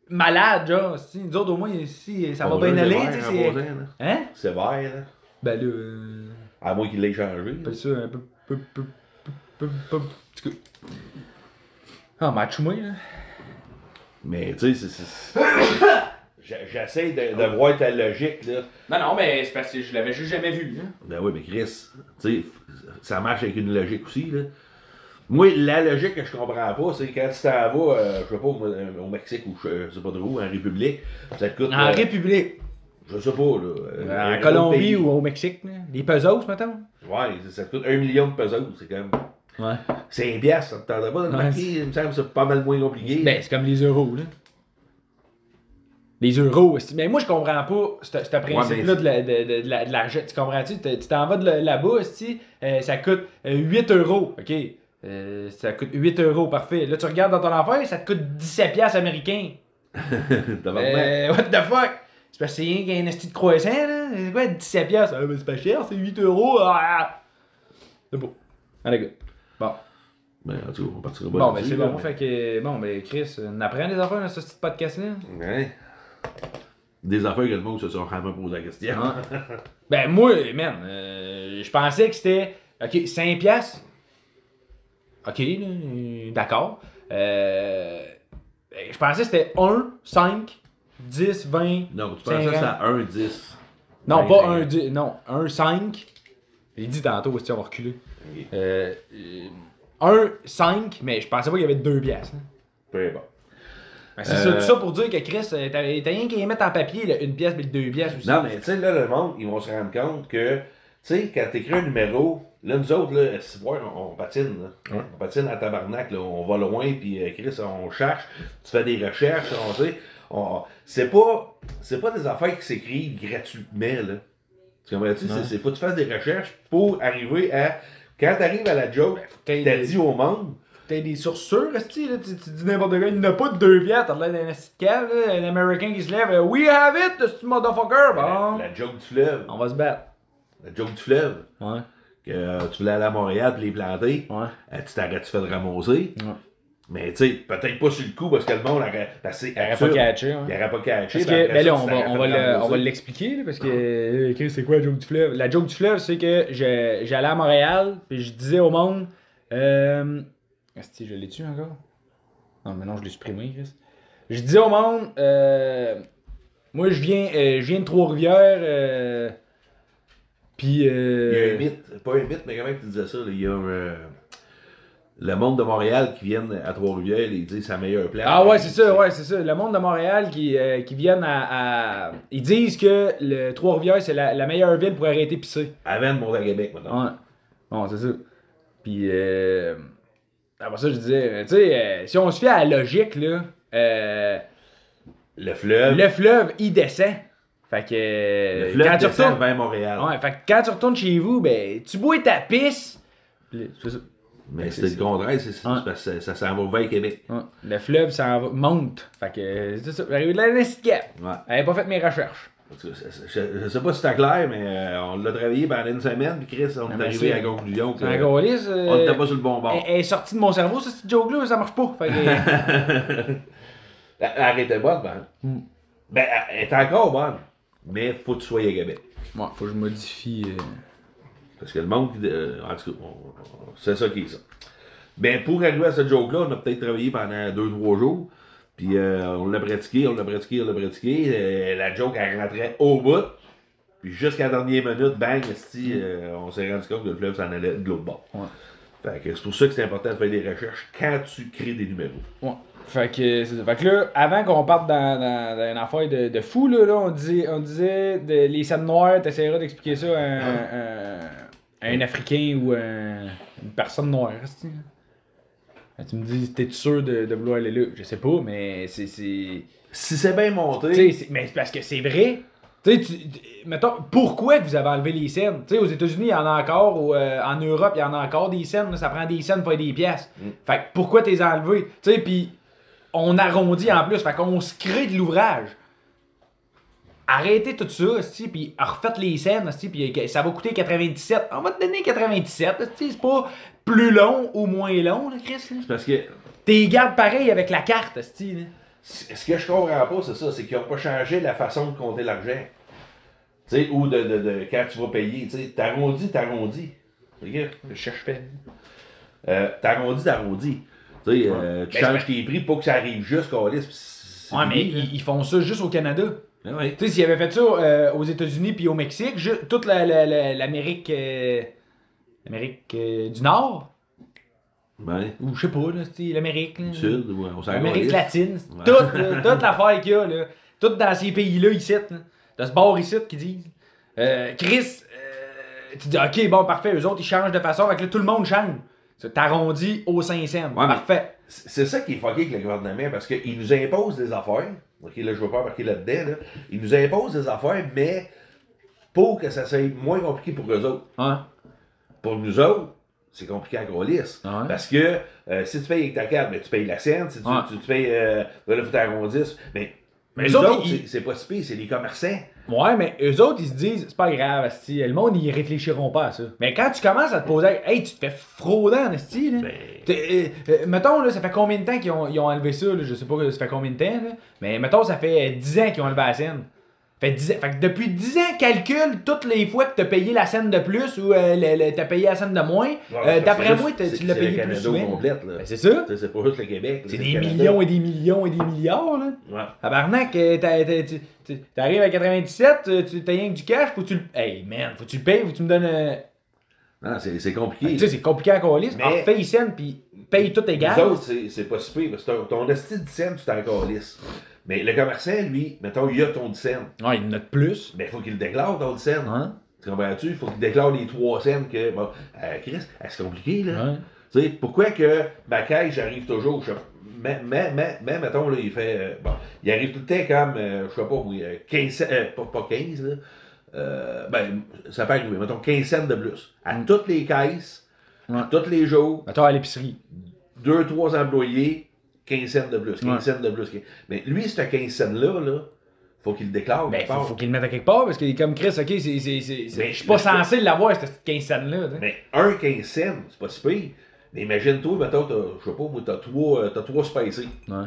Speaker 1: Malade, genre, esti. Nous autres, au moins, ici, ça va
Speaker 2: Bon,
Speaker 1: bien
Speaker 2: là,
Speaker 1: aller,
Speaker 2: c'est
Speaker 1: tu sais.
Speaker 2: vert, en
Speaker 1: c'est-
Speaker 2: passant, là.
Speaker 1: Hein?
Speaker 2: C'est vert, là.
Speaker 1: Ben là.
Speaker 2: À moins qu'il l'ait changé.
Speaker 1: Appelle ça un peu. Ah, match moi, là.
Speaker 2: Mais, tu sais, j'essaie de voir ta logique, là.
Speaker 1: Non, non, mais c'est parce que je l'avais juste jamais vu, hein.
Speaker 2: Ben oui, mais Chris, tu sais, ça marche avec une logique aussi, là. Moi, la logique que je comprends pas, c'est quand tu t'en vas, je sais pas, au Mexique ou je sais pas de où, en République, ça te coûte.
Speaker 1: En République.
Speaker 2: Je sais pas, là.
Speaker 1: En Colombie ou au Mexique, là. Les pesos, mettons.
Speaker 2: Ouais, ça te coûte 1 million de pesos, c'est comme.
Speaker 1: Ouais.
Speaker 2: 5 piastres, ça te tendrait pas de le
Speaker 1: Ouais,
Speaker 2: marquer, il me semble que c'est pas mal moins compliqué.
Speaker 1: Ben, c'est comme les euros, là. Les euros, mais moi je comprends pas ce principe-là de l'argent. Tu comprends-tu? Tu t'en vas là-bas, ça coûte 8 euros. OK. Ça coûte 8 euros, parfait. Là, tu regardes dans ton affaire, ça te coûte 17 piastres américains. What the fuck? C'est parce que c'est rien qu'un esti de croissant, là. C'est quoi 17 piastres? Ah, ben c'est pas cher, c'est 8 euros. Ah. C'est beau. Allez, gars. Bon.
Speaker 2: Ben, en tout cas, on partira pas
Speaker 1: Bon, ben
Speaker 2: là-dessus,
Speaker 1: c'est
Speaker 2: là,
Speaker 1: bon.
Speaker 2: mais-
Speaker 1: Fait que, bon, ben Chris, on apprend des affaires dans ce petit podcast-là.
Speaker 2: Ouais. Des affaires que le monde se sont vraiment posé la question.
Speaker 1: Ben moi, man, je pensais que c'était, ok, 5 piastres. Ok, là, d'accord. Je pensais que c'était 1, 5, 10, 20,
Speaker 2: Non, tu pensais que
Speaker 1: 50.
Speaker 2: c'était à 1, 10.
Speaker 1: Non,
Speaker 2: Ouais,
Speaker 1: pas
Speaker 2: ben,
Speaker 1: 1, 10, non, 1, 5. J'ai dit tantôt, si on va reculer.
Speaker 2: Ok.
Speaker 1: 1, 5, mais je pensais pas qu'il y avait 2 piastres. Hein.
Speaker 2: Peu importe.
Speaker 1: Ben, c'est ça, tout ça pour dire que Chris, t'as rien qu'à y mettre en papier, là, 1 pièce et 2 piastres aussi.
Speaker 2: Non, mais tu sais, là, le monde, ils vont se rendre compte que, tu sais, quand t'écris un numéro, là, nous autres, là, c'est bon, on patine, là.
Speaker 1: Ouais.
Speaker 2: On patine à tabarnak, là. On va loin, puis Chris, on cherche, tu fais des recherches, on sait. C'est pas des affaires qui s'écrivent gratuitement, là. Tu comprends-tu?
Speaker 1: Non.
Speaker 2: C'est faut que tu fasses des recherches pour arriver à. Quand t'arrives à la joke,
Speaker 1: t'as
Speaker 2: t'as dit au monde.
Speaker 1: T'as des sources sûres, esti, là, tu dis n'importe quoi, il n'a pas de 2 piastres, t'as l'air d'un esti de cave, là, un Américain qui se lève, we have it, ce motherfucker, bon.
Speaker 2: La joke du fleuve.
Speaker 1: On va se battre.
Speaker 2: La joke du fleuve.
Speaker 1: Ouais.
Speaker 2: Que tu voulais aller à Montréal puis les planter.
Speaker 1: Ouais.
Speaker 2: Tu t'arrêtes, tu fais de ramasser.
Speaker 1: Ouais.
Speaker 2: Mais tu sais, peut-être pas sur le coup parce que le monde aurait. Parce que c'est
Speaker 1: Il aurait
Speaker 2: absurde.
Speaker 1: pas catché, hein.
Speaker 2: Il aurait pas catché.
Speaker 1: Parce
Speaker 2: puis
Speaker 1: que,
Speaker 2: après
Speaker 1: ben là,
Speaker 2: ça, tu t'arrêtes
Speaker 1: on
Speaker 2: de
Speaker 1: va
Speaker 2: ramasser.
Speaker 1: l'expliquer, là, parce que, Chris, c'est quoi la joke du fleuve? La joke du fleuve, c'est que j'allais à Montréal, puis je disais au monde, esti, je l'ai-tu encore? Non, mais non, je l'ai supprimé, Chris. Je disais au monde, moi, je viens de Trois-Rivières, puis...
Speaker 2: Il y a un mythe, pas un mythe, mais quand même tu disais ça. Là, il y a un. Le monde de Montréal qui viennent à Trois-Rivières, ils disent que c'est la meilleure place.
Speaker 1: Ah ouais, c'est ça. Le monde de Montréal qui viennent Ils disent que le Trois-Rivières, c'est la meilleure ville pour arrêter pisser.
Speaker 2: Avant de monter à Québec, maintenant.
Speaker 1: Ouais. Bon, c'est ça. Puis, après ça, je disais, tu sais, si on se fie à la logique, là,
Speaker 2: le fleuve.
Speaker 1: Le fleuve, il descend. Fait que.
Speaker 2: Le fleuve
Speaker 1: quand tu
Speaker 2: descend
Speaker 1: retournes...
Speaker 2: vers Montréal.
Speaker 1: Ouais, fait que quand tu retournes chez vous, ben, tu bois ta pisse. C'est ça.
Speaker 2: Mais c'est le contraire, c'est ça.
Speaker 1: Ouais.
Speaker 2: Parce que ça s'en va vers Québec.
Speaker 1: Ouais. Le fleuve, ça monte. Fait que, c'est ça. J'arrive de la Nesquette.
Speaker 2: Ouais.
Speaker 1: J'avais pas fait mes recherches.
Speaker 2: Je sais pas si c'était clair, mais on l'a travaillé pendant une semaine, puis Chris, on est arrivé à la conclusion que
Speaker 1: on
Speaker 2: n'était pas sur le bon bord.
Speaker 1: Elle est sortie de mon cerveau, cette joke-là, ça marche pas. Fait que...
Speaker 2: Arrête de bonne, ben. Ben, elle est encore bonne, mais faut que tu sois à Québec.
Speaker 1: Ouais, faut que je modifie.
Speaker 2: Parce que le monde, en tout cas, c'est ça qui est ça. Ben, pour arriver à cette joke-là, on a peut-être travaillé pendant 2-3 jours. Puis on l'a pratiqué. La joke, elle rentrait au bout. Puis jusqu'à la dernière minute, bang, on s'est rendu compte que le fleuve s'en allait de l'autre bord. Ouais. Fait que c'est pour ça que c'est important de faire des recherches quand tu crées des numéros. Ouais.
Speaker 1: Fait que là, avant qu'on parte dans une affaire de fou, là, on disait les scènes noires, t'essaieras d'expliquer ça à un Africain ou une personne noire. Tu me dis, t'es sûr de vouloir aller là? Je sais pas, mais c'est... Si
Speaker 2: c'est bien monté...
Speaker 1: Mais c'est parce que c'est vrai. Mettons, pourquoi vous avez enlevé les scènes? T'sais, aux États-Unis, il y en a encore, ou en Europe, il y en a encore des scènes. Là, ça prend des scènes pour faire des pièces. Fait que pourquoi t'es enlevé? Puis on arrondit en plus, fait qu'on se crée de l'ouvrage. Arrêtez tout ça, puis refaites les scènes, puis ça va coûter 97. On va te donner 97, c'est pas plus long ou moins long, là, Chris.
Speaker 2: C'est parce que...
Speaker 1: T'es gardes pareil avec la carte,
Speaker 2: Ce que je comprends pas, c'est ça, c'est qu'ils n'ont pas changé la façon de compter l'argent. Tu sais, ou de quand tu vas payer, tu sais, t'arrondis. Regarde,
Speaker 1: je cherche pas.
Speaker 2: T'arrondis. Tu sais, tu changes tes prix pour que ça arrive juste qu'au liste.
Speaker 1: Ouais, mais ils font ça juste au Canada.
Speaker 2: Ouais.
Speaker 1: Tu sais, s'ils avaient fait ça aux États-Unis puis au Mexique, toute l'Amérique du Nord,
Speaker 2: ouais.
Speaker 1: ou je sais pas, l'Amérique
Speaker 2: du Sud, ouais,
Speaker 1: l'Amérique latine, ouais. toute l'affaire qu'il y a, là, tout dans ces pays-là, ici, de ce bord ici, qui disent. Chris, tu dis, ok, bon, parfait, eux autres, ils changent de façon, avec là, tout le monde change. T'arrondis au 5 cents. Ouais, parfait.
Speaker 2: C'est ça qui est fucké avec le gouvernement, parce qu'il nous impose des affaires. Ok, là, je veux pas embarquer là-dedans. Là. Il nous impose des affaires, mais pour que ça soit moins compliqué pour eux autres. Ouais. Pour nous autres, c'est compliqué à Gros-Lys. Ouais. Parce que si tu payes avec ta carte, ben, tu payes la scène. Si tu payes, là, il faut t'arrondir. Mais eux autres, c'est pas si pire, c'est les commerçants.
Speaker 1: Ouais, mais eux autres, ils se disent, c'est pas grave, asti. Le monde, ils réfléchiront pas à ça. Mais quand tu commences à te poser, hey, tu te fais frauder, asti, là. Mettons, là, ça fait combien de temps qu'ils ont enlevé ça, là? Je sais pas ça fait combien de temps, là. Mais mettons, ça fait 10 ans qu'ils ont enlevé la scène. Fait que depuis 10 ans, calcule toutes les fois que t'as payé la scène de plus ou t'as payé la scène de moins. Ouais, d'après moi, tu l'as payé plus souvent.
Speaker 2: Complète, là.
Speaker 1: Ben, c'est ça.
Speaker 2: C'est pas juste le Québec.
Speaker 1: C'est des millions et des millions et des milliards, là. Ouais. Tabarnak, t'arrives à 97, tu t'as rien que du cash, faut que tu le... Hey, man, faut que tu le payes, faut que tu me donnes...
Speaker 2: Non, c'est compliqué.
Speaker 1: Tu sais, c'est compliqué à coller. Mais fais scène puis paye tout égal.
Speaker 2: Les autres, c'est pas si pire, parce que ton esti de scène, tu t'en calisses. Mais le commerçant, lui, mettons, il a ton 10 cents.
Speaker 1: Ouais, il note plus.
Speaker 2: Mais il faut qu'il le déclare, ton 10 cents. Hein? Tu comprends-tu? Il faut qu'il déclare les 3 cents que. Bon, Chris, c'est compliqué, là. Ouais. Tu sais, pourquoi que ma caisse, j'arrive toujours. Mais, mettons, là, il fait. Bon, il arrive tout le temps comme, je sais pas, 15 pas 15, là. Ben, ça peut arriver, mettons, 15 cents de plus. À toutes les caisses, à tous les jours.
Speaker 1: Mettons, à l'épicerie.
Speaker 2: 2-3 employés. 15 cents de plus, 15 cents de plus. Mais lui, ce 15 cents-là, faut qu'il le déclare.
Speaker 1: Ben, faut qu'il le mette à quelque part, parce qu'il est comme Chris, ok, je suis pas censé l'avoir, ce 15 cents-là.
Speaker 2: Mais un 15 cents, c'est pas si pire. Mais imagine-toi, mettons, je sais pas, t'as 3 spacés. Ouais.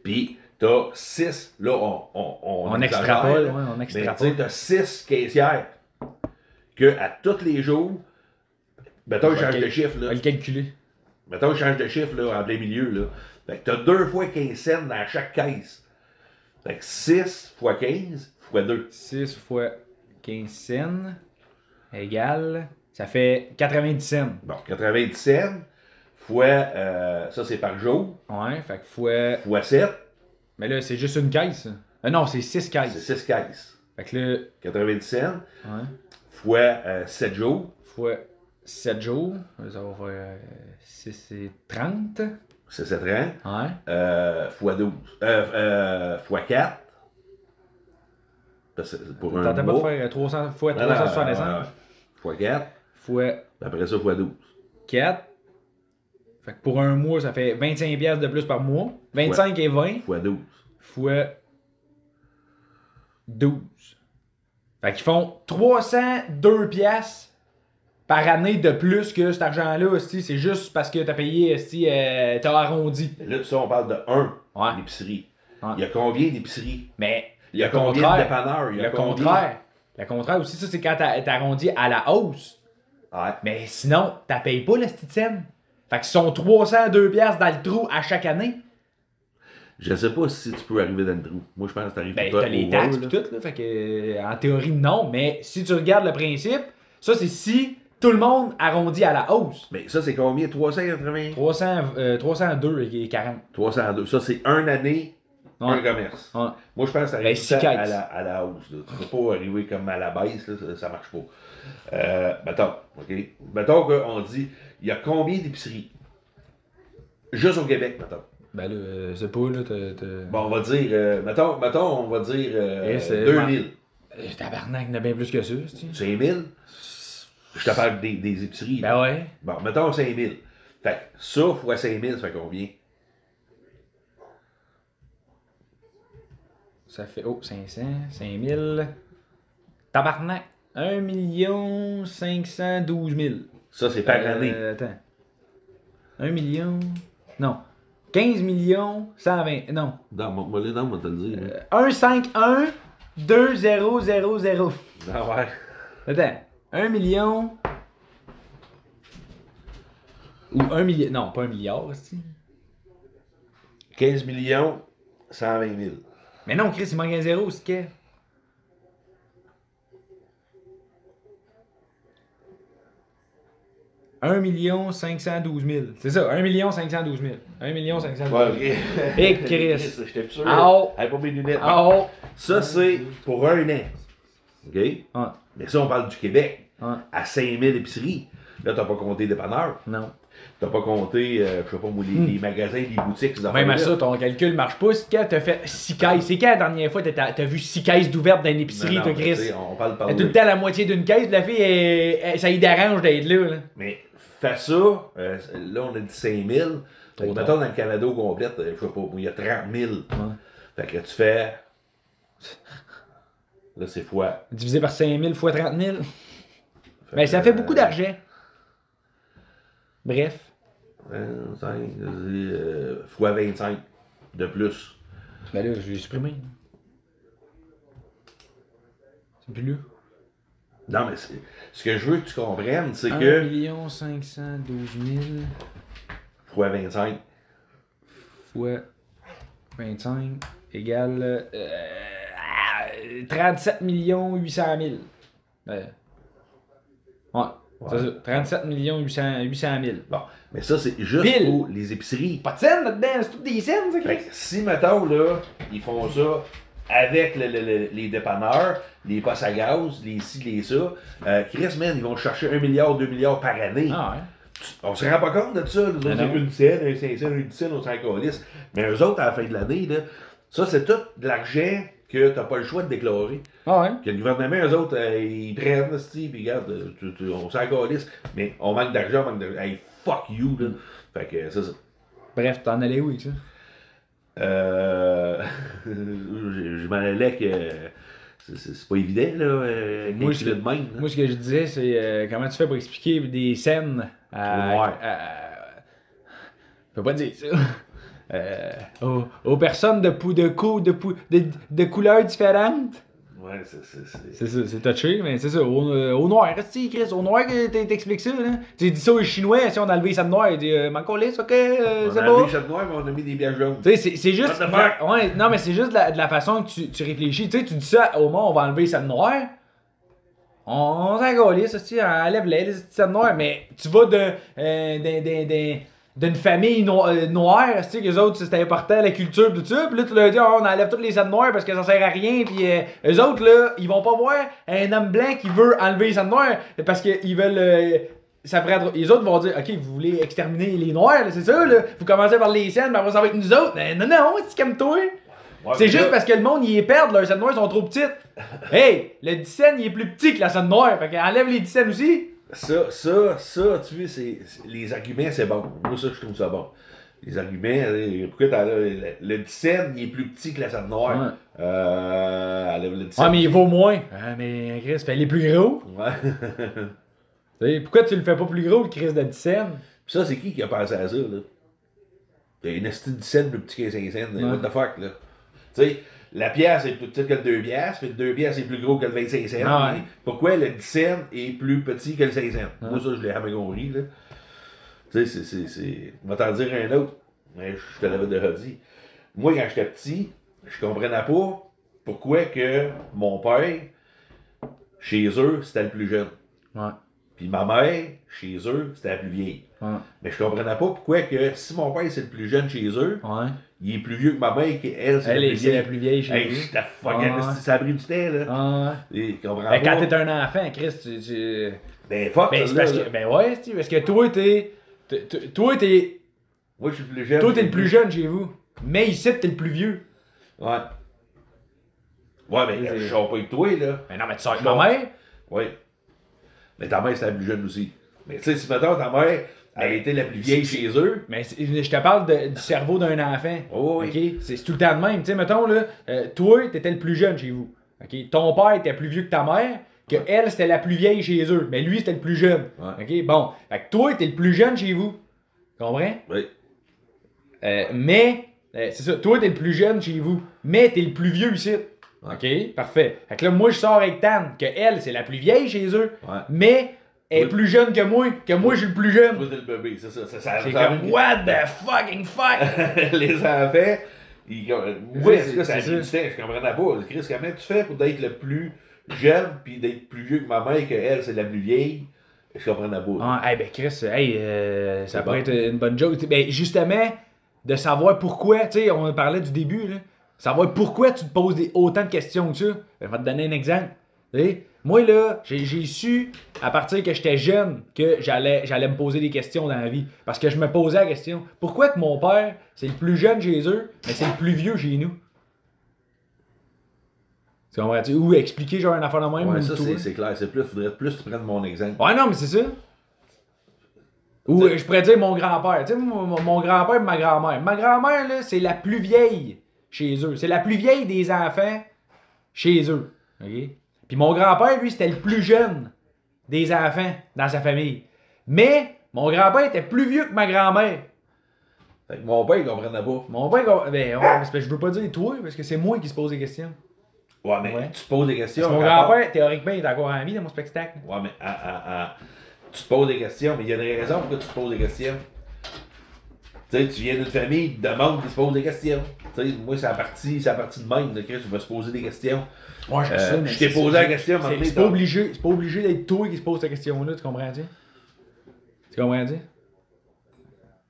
Speaker 2: Puis t'as 6, là, on
Speaker 1: extrapole, on extrapole.
Speaker 2: Mais t'as 6 caissières que à tous les jours, mettons, je change de chiffre, là.
Speaker 1: On va le calculer.
Speaker 2: Mettons, je change de chiffre, là, en plein milieu, là. Fait que t'as 2 fois 15 cents dans chaque caisse. Fait que 6 fois 15 fois 2.
Speaker 1: 6 fois 15 cents égale... Ça fait 90 cents.
Speaker 2: Bon, 90 cents fois, ça c'est par jour,
Speaker 1: Ouais, fait que fois.
Speaker 2: fois 7,
Speaker 1: Mais là, c'est juste une caisse. Non, c'est 6
Speaker 2: c'est
Speaker 1: caisses.
Speaker 2: 6 caisses.
Speaker 1: Fait que là,
Speaker 2: 90 cents,
Speaker 1: ouais,
Speaker 2: fois 7 jours,
Speaker 1: fois 7 jours, ça va faire 6 et 30.
Speaker 2: c'est 7 rangs,
Speaker 1: Ouais.
Speaker 2: fois 12, fois 4, parce que c'est pour un
Speaker 1: T'entends pas de
Speaker 2: mois.
Speaker 1: faire 300 fois
Speaker 2: Non, non,
Speaker 1: 365
Speaker 2: fois 4,
Speaker 1: fois
Speaker 2: après ça, fois 12.
Speaker 1: 4. Fait que pour un mois, ça fait 25 piastres de plus par mois. 25 et 20
Speaker 2: Fois 12.
Speaker 1: fois 12. Fait qu'ils font 302 piastres par année de plus que cet argent-là. C'est juste parce que t'as payé, t'as arrondi.
Speaker 2: Et là, ça, on parle de 1
Speaker 1: Ouais.
Speaker 2: d'épicerie.
Speaker 1: Ouais.
Speaker 2: Il y a combien d'épiceries?
Speaker 1: Mais
Speaker 2: Il y a
Speaker 1: le
Speaker 2: combien
Speaker 1: contraire,
Speaker 2: de dépanneurs? Il y a
Speaker 1: le
Speaker 2: combien...
Speaker 1: contraire. Le contraire aussi, ça, c'est quand t'arrondis à la hausse.
Speaker 2: Ouais.
Speaker 1: Mais sinon, t'as payé pas le stitième. Fait qu'ils sont 302 piastres dans le trou à chaque année.
Speaker 2: Je sais pas si tu peux arriver dans le trou. Moi, je pense que t'arrives
Speaker 1: Ben,
Speaker 2: tout
Speaker 1: t'as les taxes pis tout, là. Fait que, en théorie, non. Mais si tu regardes le principe, ça, c'est si tout le monde arrondit à la hausse.
Speaker 2: Mais ça, c'est combien? 380?
Speaker 1: 302 et 40.
Speaker 2: 302. Ça, c'est une année,
Speaker 1: Ouais.
Speaker 2: un commerce.
Speaker 1: Ouais.
Speaker 2: Moi, je pense que ça
Speaker 1: Ben,
Speaker 2: arrive
Speaker 1: six
Speaker 2: tout à
Speaker 1: caisses.
Speaker 2: la hausse. Là. Tu peux pas arriver comme à la baisse, là, ça marche pas. Mettons, OK? Mettons qu'on dit, il y a combien d'épiceries? Juste au Québec, mettons.
Speaker 1: Ben là, c'est pas, là,
Speaker 2: Bon, on va dire, mettons, on va dire
Speaker 1: Et c'est-
Speaker 2: 2000.
Speaker 1: Tabarnak, il y en a bien plus que ça, c'est-tu?
Speaker 2: 5000? Je te parle des épiceries. là.
Speaker 1: Ben ouais.
Speaker 2: Bon, mettons 5000. Fait que ça fois 5000, ça fait combien?
Speaker 1: Ça fait, 500, 5000. Tabarnak. 1 512 000.
Speaker 2: Ça, c'est par année.
Speaker 1: Attends. 1 million. Non. 15 millions 120. Non.
Speaker 2: Non, moi, les noms, on va te le dire. là.
Speaker 1: 151 2000.
Speaker 2: Ah ouais.
Speaker 1: Attends. 1 million. Ou 1 milliard. Non, pas 1 milliard, c'est
Speaker 2: 15 millions, 120 000.
Speaker 1: Mais non, Chris, il manque un zéro, c'est que. 1 512 000. C'est ça, 1 512 000. 1 512 000.
Speaker 2: Ouais, ok.
Speaker 1: Et Chris.
Speaker 2: J'étais plus sûr.
Speaker 1: Ah.
Speaker 2: Hey, pas mes lunettes.
Speaker 1: Oh!
Speaker 2: Ça, c'est pour un an. OK?
Speaker 1: Ouais.
Speaker 2: Mais ça, on parle du Québec.
Speaker 1: Ouais.
Speaker 2: À 5000 épiceries. Là, t'as pas compté dépanneurs.
Speaker 1: Non.
Speaker 2: T'as pas compté, je sais pas moi, les magasins, les boutiques, ces
Speaker 1: Même à
Speaker 2: affaires-là.
Speaker 1: ça, ton calcul marche pas. C'est quand t'as fait 6 caisses. C'est quand la dernière fois t'as vu 6 caisses d'ouvertes dans une épicerie,
Speaker 2: Non,
Speaker 1: toi,
Speaker 2: mais
Speaker 1: Chris?
Speaker 2: tu sais, on parle par
Speaker 1: Elle est tout le temps la moitié d'une caisse, la fille, ça y dérange d'être là.
Speaker 2: Mais fais ça, là on a dit 5000. Mettons dans le Canada au complet, je sais pas, il y a 30 000. Fait que tu fais. Là c'est fois.
Speaker 1: Divisé par 5000 fois 30 000. Ben, ça fait beaucoup d'argent. Bref.
Speaker 2: 25, fois 25 de plus.
Speaker 1: Ben là, je vais supprimer. C'est plus là.
Speaker 2: Non, mais ce que je veux que tu comprennes, c'est
Speaker 1: 1
Speaker 2: que.
Speaker 1: 512 000
Speaker 2: Fois 25.
Speaker 1: fois 25 égale 37 800 000. Ouais, c'est ça. 37 800 000.
Speaker 2: Bon, mais ça, c'est juste
Speaker 1: Pile.
Speaker 2: pour les épiceries.
Speaker 1: Pas de scènes là-dedans, c'est toutes des scènes, ça,
Speaker 2: Fait
Speaker 1: Chris.
Speaker 2: que si, mettons, là, ils font ça avec les dépanneurs, les postes à gaz, les ci, les ça, Chris, man, ils vont chercher 1 milliard, 2 milliards par année.
Speaker 1: Ah ouais.
Speaker 2: On se rend pas compte de ça. Là.
Speaker 1: Mais non.
Speaker 2: Une scène, un 5 cents, une scène, on s'en calisse. Mais eux autres, à la fin de l'année, là, ça, c'est tout de l'argent que t'as pas le choix de déclarer.
Speaker 1: Ah ouais.
Speaker 2: Que le gouvernement, eux autres, ils prennent, puis regarde, on s'en calisse. Mais on manque d'argent, on manque d'argent. Hey, fuck you, là. Fait que c'est ça.
Speaker 1: Bref, t'en allais où avec ça?
Speaker 2: Je m'en allais que c'est pas évident, là,
Speaker 1: Moi,
Speaker 2: moi,
Speaker 1: je-
Speaker 2: de même. Là.
Speaker 1: Moi, ce que je disais, c'est comment tu fais pour expliquer des scènes
Speaker 2: Ouais.
Speaker 1: Je peux pas dire ça. Aux personnes de couleurs différentes.
Speaker 2: Ouais,
Speaker 1: C'est ça, c'est touché, mais c'est ça. Au noir, tu Chris, au noir que t'expliques ça, là. Tu dis ça aux Chinois, si on a levé ça de noir, ils disent, m'en coller, ok,
Speaker 2: On
Speaker 1: c'est
Speaker 2: a
Speaker 1: pas.
Speaker 2: enlevé le chat noir, mais on a mis des bières jaunes.
Speaker 1: Tu sais, c'est juste.
Speaker 2: What the fuck?
Speaker 1: Ouais, non, mais c'est juste de la façon que tu réfléchis. Tu sais, tu dis ça au monde, on va enlever ça de noir. On s'en calisse, ça, enlève-les, les ça de noir, mais tu vas d'une famille noire, tu sais, qu'eux autres, c'était important, la culture, tout ça. Puis là, tu leur dis, oh, on enlève toutes les scènes noires parce que ça sert à rien. Puis eux autres, là, ils vont pas voir un homme blanc qui veut enlever les scènes noires parce qu'ils veulent. Ça ferait les autres vont dire, ok, vous voulez exterminer les noirs, là, c'est ça, là. Vous commencez par les scènes, mais après ça va être nous autres. Non, c'est comme toi. Ouais, c'est juste parce que le monde, ils perdent, leurs scènes noires sont trop petites. Hey, le 10 cents, il est plus petit que la scène noire. Fait qu'enlève les 10 cents aussi.
Speaker 2: Ça, tu vois, les arguments, c'est bon. Moi, ça, je trouve ça bon. Les arguments, pourquoi t'as le 10 cents, il est plus petit que la scène noire.
Speaker 1: Ouais.
Speaker 2: Enlève le 10 cents.
Speaker 1: Ah, mais il vaut moins. Ah, mais Chris, fais-les plus gros.
Speaker 2: Ouais.
Speaker 1: Pourquoi tu le fais pas plus gros, le Chris de 10 cents?
Speaker 2: Pis ça, c'est qui a pensé à ça, là? Il y a une esti de 10 cents plus petit que 5 cents. What the fuck, là? Tu sais, la pièce est plus petite que le 2 piastres, puis le 2 piastres est plus gros que le 25 cents.
Speaker 1: Ah ouais.
Speaker 2: Pourquoi le 10 cents est plus petit que le 5 cents? Moi, ça, je l'ai jamais compris, là. Tu sais, c'est. On va t'en dire un autre. Mais je te l'avais déjà dit. Moi, quand j'étais petit, je comprenais pas pourquoi que mon père, chez eux, c'était le plus jeune.
Speaker 1: Ouais.
Speaker 2: Puis ma mère, chez eux, c'était la plus vieille.
Speaker 1: Ouais.
Speaker 2: Mais je comprenais pas pourquoi que si mon père c'est le plus jeune chez eux,
Speaker 1: Ouais.
Speaker 2: il est plus vieux que ma mère, qu'elle c'est
Speaker 1: la plus vieille chez eux.
Speaker 2: J'étais fucking ça a pris du temps, là.
Speaker 1: Ah
Speaker 2: Et comprends
Speaker 1: ben,
Speaker 2: pas.
Speaker 1: quand t'es un enfant, Chris, tu...
Speaker 2: Ben fuck,
Speaker 1: Ben, c'est parce que... Ben ouais, c'est parce que toi, t'es...
Speaker 2: Moi, je suis le plus jeune.
Speaker 1: Toi, t'es le plus jeune chez vous. Mais ici, t'es le plus vieux.
Speaker 2: Ouais. Ouais, mais je sors pas avec toi, là.
Speaker 1: Ben non, mais tu sors avec ma mère.
Speaker 2: Oui. Mais ta mère, c'était la plus jeune aussi. Mais tu sais, si maintenant ta mère, elle était la plus vieille chez eux.
Speaker 1: Mais je te parle du cerveau d'un enfant.
Speaker 2: Oh, oui.
Speaker 1: OK? C'est tout le temps de même. Tu sais, mettons, là, toi, t'étais le plus jeune chez vous. OK? Ton père était plus vieux que ta mère, que elle, c'était la plus vieille chez eux. Mais lui, c'était le plus jeune.
Speaker 2: Ouais.
Speaker 1: OK? Bon. Fait que toi, t'es le plus jeune chez vous. Tu comprends?
Speaker 2: Oui.
Speaker 1: Mais, c'est ça, toi, t'es le plus jeune chez vous. Mais t'es le plus vieux ici.
Speaker 2: Ouais.
Speaker 1: OK? Parfait. Fait que là, moi, je sors avec Tan, que elle, c'est la plus vieille chez eux.
Speaker 2: Ouais.
Speaker 1: Mais elle est plus jeune que moi je suis le plus jeune.
Speaker 2: Toi, t'es le bébé, c'est ça.
Speaker 1: C'est comme, what the fucking fuck?
Speaker 2: Les enfants, moi, ça a
Speaker 1: c'est
Speaker 2: mis du temps, je comprenais pas. Chris, comment tu fais pour être le plus jeune, puis d'être plus vieux que ma mère, qu'elle, c'est la plus vieille? Je comprenais pas.
Speaker 1: Ah, hey, ben Chris, ça pourrait être une bonne joke. Ben, justement, de savoir pourquoi, tu sais, on parlait du début, là. Savoir pourquoi tu te poses autant de questions que ça. Ben, je vais te donner un exemple. T'sais, moi, là, j'ai su, à partir que j'étais jeune, que j'allais me poser des questions dans la vie. Parce que je me posais la question, pourquoi que mon père, c'est le plus jeune chez eux, mais c'est le plus vieux chez nous? Tu comprends-tu? Ou expliquer genre une affaire de même.
Speaker 2: Ouais,
Speaker 1: ou
Speaker 2: ça,
Speaker 1: tout,
Speaker 2: c'est clair. Faudrait plus que tu prennes mon exemple.
Speaker 1: Ouais, non, mais c'est ça. Ou je pourrais dire mon grand-père. Tu sais, mon grand-père et ma grand-mère. Ma grand-mère, là, c'est la plus vieille chez eux. C'est la plus vieille des enfants chez eux. OK? Puis mon grand-père, lui, c'était le plus jeune des enfants dans sa famille. Mais mon grand-père était plus vieux que ma grand-mère.
Speaker 2: Fait que mon père, il comprenait pas.
Speaker 1: Mon père, ben, je veux pas dire toi, parce que c'est moi qui se pose des questions.
Speaker 2: Ouais, mais tu te poses des questions.
Speaker 1: Parce que mon grand-père, théoriquement, il est encore en vie dans mon spectacle.
Speaker 2: Ouais, mais tu te poses des questions, mais il y a une raison pourquoi tu te poses des questions. Tu sais, tu viens d'une famille de monde qui se pose des questions. Tu sais, moi, c'est la partie de même, de Chris, je vais se poser des questions.
Speaker 1: Ouais, je sais, mais
Speaker 2: je t'ai posé la question,
Speaker 1: c'est pas obligé d'être toi qui se pose cette question-là, tu comprends-tu? Tu comprends-tu?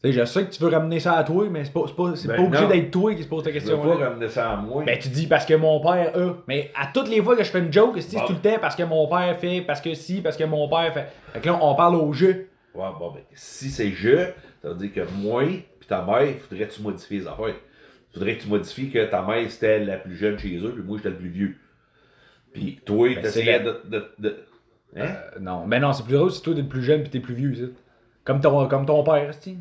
Speaker 1: Tu sais, je sais que tu veux ramener ça à toi, mais c'est pas obligé d'être toi qui se pose cette question-là.
Speaker 2: Je veux pas ramener ça à moi.
Speaker 1: Ben, tu dis parce que mon père a. Mais à toutes les fois que je fais une joke, c'est tout le temps parce que mon père fait, parce que mon père fait. Fait que là, on parle au jeu.
Speaker 2: Ouais, bon, ben, si c'est je, ça veut dire que moi puis ta mère, il faudrait que tu modifies les affaires. Il faudrait que tu modifies que ta mère, c'était la plus jeune chez eux, puis moi, j'étais le plus vieux. Puis toi, t'essayais de... Hein?
Speaker 1: Non, ben non, c'est plus drôle si toi t'es le plus jeune puis t'es plus vieux, ça. Comme ton père, c'est.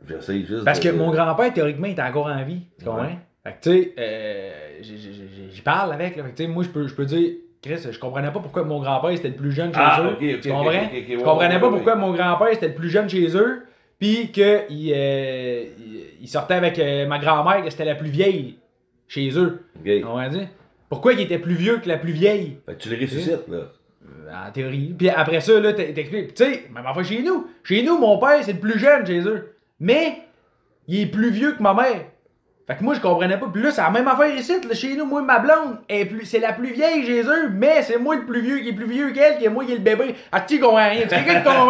Speaker 2: J'essaie juste.
Speaker 1: Parce que mon grand-père, théoriquement, il était encore en vie. Tu comprends? Fait que, tu sais, j'y parle avec. Là. Fait que, tu sais, moi, je peux dire, Chris, je comprenais pas pourquoi mon grand-père, c'était le plus jeune chez eux.
Speaker 2: Okay,
Speaker 1: tu comprends? Je comprenais pas pourquoi mon grand-père, c'était le plus jeune chez eux. Puis qu'il sortait avec ma grand-mère, que c'était la plus vieille chez eux.
Speaker 2: Okay.
Speaker 1: Tu comprends? Pourquoi il était plus vieux que la plus vieille?
Speaker 2: Fait que tu le ressuscites, là.
Speaker 1: En théorie. Puis après ça, là, t'expliques. Tu sais, même enfin chez nous. Chez nous, mon père, c'est le plus jeune chez eux. Mais, il est plus vieux que ma mère. Fait que moi, je comprenais pas. Puis là, c'est la même affaire ici, là, chez nous. Moi, ma blonde, c'est la plus vieille chez eux, mais c'est moi le plus vieux qui est plus vieux qu'elle, qui est moi qui est le bébé. Ah, tu comprends rien. Tu quelqu'un qui comprend?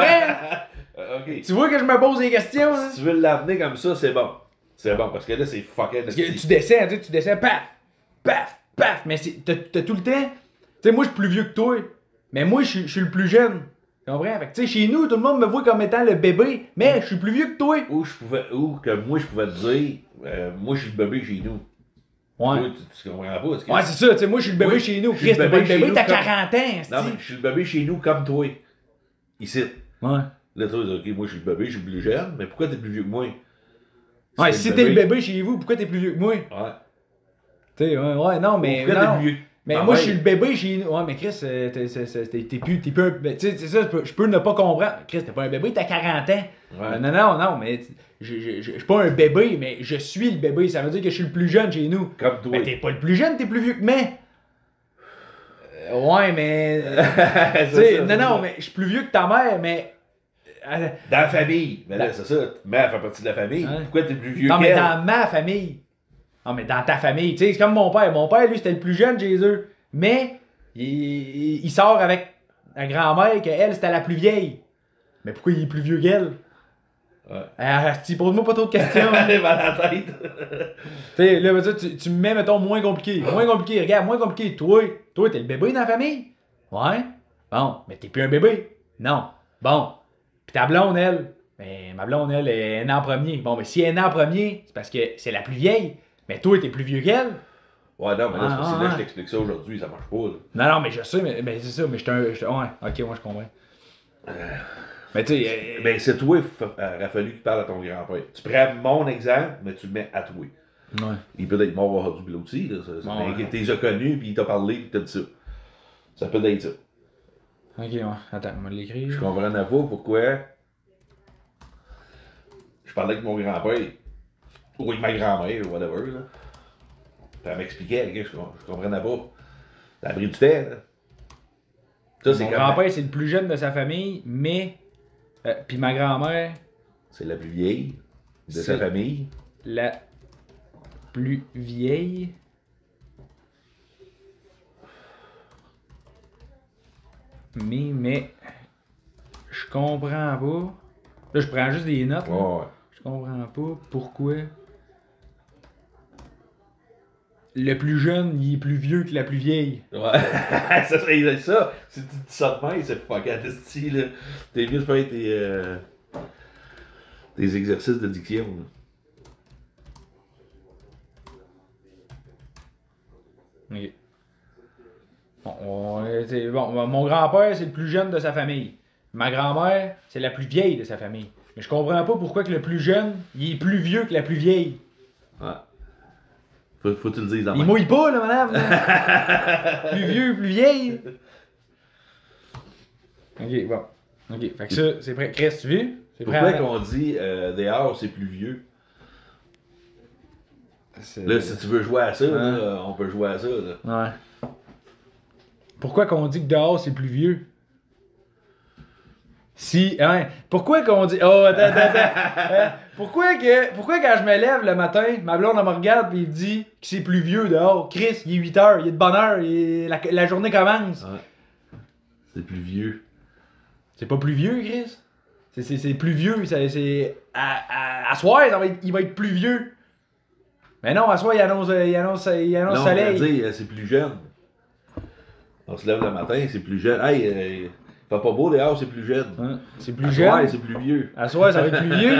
Speaker 2: Ok.
Speaker 1: Tu vois que je me pose des questions, hein?
Speaker 2: Si tu veux l'amener comme ça, c'est bon. C'est bon, parce que là, c'est fucking...
Speaker 1: Parce que tu descends, tu descends, paf, paf, paf. Mais t'as tout le temps... Tu sais, moi, je suis plus vieux que toi. Mais moi, je suis le plus jeune. Tu comprends? Fait que, tu sais, chez nous, tout le monde me voit comme étant le bébé, mais je suis plus vieux que toi.
Speaker 2: Ou que moi, je pouvais te dire, moi, je suis le bébé chez nous.
Speaker 1: Ouais.
Speaker 2: Toi, tu comprends pas. Parce que
Speaker 1: Ouais, c'est ça, tu sais, moi, je suis le bébé
Speaker 2: oui,
Speaker 1: chez nous.
Speaker 2: je suis
Speaker 1: Chris, t'es pas le
Speaker 2: chez
Speaker 1: bébé,
Speaker 2: nous
Speaker 1: t'as
Speaker 2: comme-
Speaker 1: 40 ans,
Speaker 2: Non, mais je suis le bébé chez nous comme toi. Ici.
Speaker 1: Ouais.
Speaker 2: Là, toi, ok, moi, je suis le bébé, je suis plus jeune, mais pourquoi t'es plus vieux que moi?
Speaker 1: Ouais, si t'es le bébé chez vous, pourquoi t'es plus vieux que moi?
Speaker 2: Ouais.
Speaker 1: Tu sais, ouais, non, mais.
Speaker 2: Pourquoi
Speaker 1: non.
Speaker 2: t'es plus vieux?
Speaker 1: Mais
Speaker 2: Ah,
Speaker 1: moi,
Speaker 2: ouais.
Speaker 1: je suis le bébé chez nous. Ouais, mais Chris, t'es plus. Tu sais, c'est ça, je peux ne pas comprendre. Chris, t'es pas un bébé, t'as 40 ans.
Speaker 2: Ouais.
Speaker 1: Non, mais. Je suis pas un bébé, mais je suis le bébé. Ça veut dire que je suis le plus jeune chez nous.
Speaker 2: Comme toi.
Speaker 1: Mais t'es pas le plus jeune, t'es plus vieux que moi. Ouais, mais. Tu sais, non, mais je suis plus vieux que ta mère, mais.
Speaker 2: Dans la famille. Mais là, c'est ça. Mais elle fait partie de la famille.
Speaker 1: Ouais.
Speaker 2: Pourquoi t'es plus vieux
Speaker 1: Non, mais
Speaker 2: qu'elle?
Speaker 1: dans ma famille. Non, mais dans ta famille. Tu sais, c'est comme mon père. Mon père, lui, c'était le plus jeune chez eux. Mais, il sort avec la grand-mère, qu'elle, c'était la plus vieille. Mais pourquoi il est plus vieux qu'elle?
Speaker 2: Ouais.
Speaker 1: Pose-moi pas trop de questions.
Speaker 2: Elle est mal à la tête.
Speaker 1: Tu sais, là, tu me mets, mettons, moins compliqué. Moins compliqué. Regarde, moins compliqué. Toi, t'es le bébé dans la famille? Ouais. Bon, mais t'es plus un bébé? Non. Bon. Puis ta blonde, elle? Mais ma blonde, elle est née en premier. Bon, mais si elle est née en premier, c'est parce que c'est la plus vieille. Mais toi, t'es plus vieux qu'elle?
Speaker 2: Ouais, non, mais là, c'est parce que là,
Speaker 1: ouais.
Speaker 2: je t'explique ça aujourd'hui, ça marche pas, là.
Speaker 1: Non, mais je sais, mais c'est ça, mais ouais, ok, moi je comprends. Mais tu sais,
Speaker 2: Ben, c'est toi, il aurait fallu qu'il parle à ton grand-père. Tu prends mon exemple, mais tu le mets à toi.
Speaker 1: ouais.
Speaker 2: Il peut être mort aujourd'hui l'autre aussi, là.
Speaker 1: Bon,
Speaker 2: mais
Speaker 1: ouais.
Speaker 2: t'es déjà connu, puis il t'a parlé, puis t'as dit ça. Ça peut être ça.
Speaker 1: Ok, ouais. Attends, on va l'écrire.
Speaker 2: Je comprenais pas pourquoi. Je parlais avec mon grand-père, ou avec ma grand-mère, ou whatever, là. Puis elle m'expliquait, ok, je comprenais pas. Ça a pris du temps, là. Ça, c'est
Speaker 1: Mon
Speaker 2: comme.
Speaker 1: grand-père, c'est le plus jeune de sa famille, mais. Puis ma grand-mère,
Speaker 2: C'est la plus vieille de sa
Speaker 1: C'est-
Speaker 2: famille.
Speaker 1: la plus vieille. Mais. Je comprends pas. Là, je prends juste des notes. là.
Speaker 2: Ouais.
Speaker 1: Je comprends pas pourquoi. Le plus jeune, il est plus vieux que la plus vieille.
Speaker 2: Ouais. Ça serait ça. Si tu dis ça de même, c'est fucking esti, là. T'es mieux de faire tes exercices de diction, là.
Speaker 1: Ok. Bon, mon grand-père, c'est le plus jeune de sa famille. Ma grand-mère, c'est la plus vieille de sa famille. Mais je comprends pas pourquoi que le plus jeune, il est plus vieux que la plus vieille.
Speaker 2: Ouais. Faut que tu le dises dans
Speaker 1: Il mouille pas, là, madame. là. Plus vieux, plus vieille. Ok, bon. Ok, fait que ça, c'est prêt. Chris, tu vu? C'est prêt
Speaker 2: Pourquoi
Speaker 1: à...
Speaker 2: qu'on dit dehors c'est plus vieux? Là, si tu veux jouer à ça, là, on peut jouer à ça, là.
Speaker 1: Ouais. Pourquoi qu'on dit que dehors, c'est plus vieux? Si, hein, pourquoi qu'on dit... Oh, attends. Pourquoi quand je me lève le matin, ma blonde, elle me regarde et il dit que c'est plus vieux dehors? Chris, il est 8 heures, il est de bonne heure, la journée commence.
Speaker 2: Ouais. C'est plus vieux.
Speaker 1: C'est pas plus vieux, Chris? C'est plus vieux, c'est... À soir, il va être plus vieux. Mais non, à soir, il annonce
Speaker 2: Non,
Speaker 1: soleil.
Speaker 2: on va dire, c'est plus jeune. On se lève le matin, c'est plus jeune. Hey, il fait pas beau dehors, c'est plus jeune.
Speaker 1: Hein? C'est plus
Speaker 2: À
Speaker 1: jeune.
Speaker 2: soir, c'est plus vieux.
Speaker 1: À soir, ça va être plus vieux.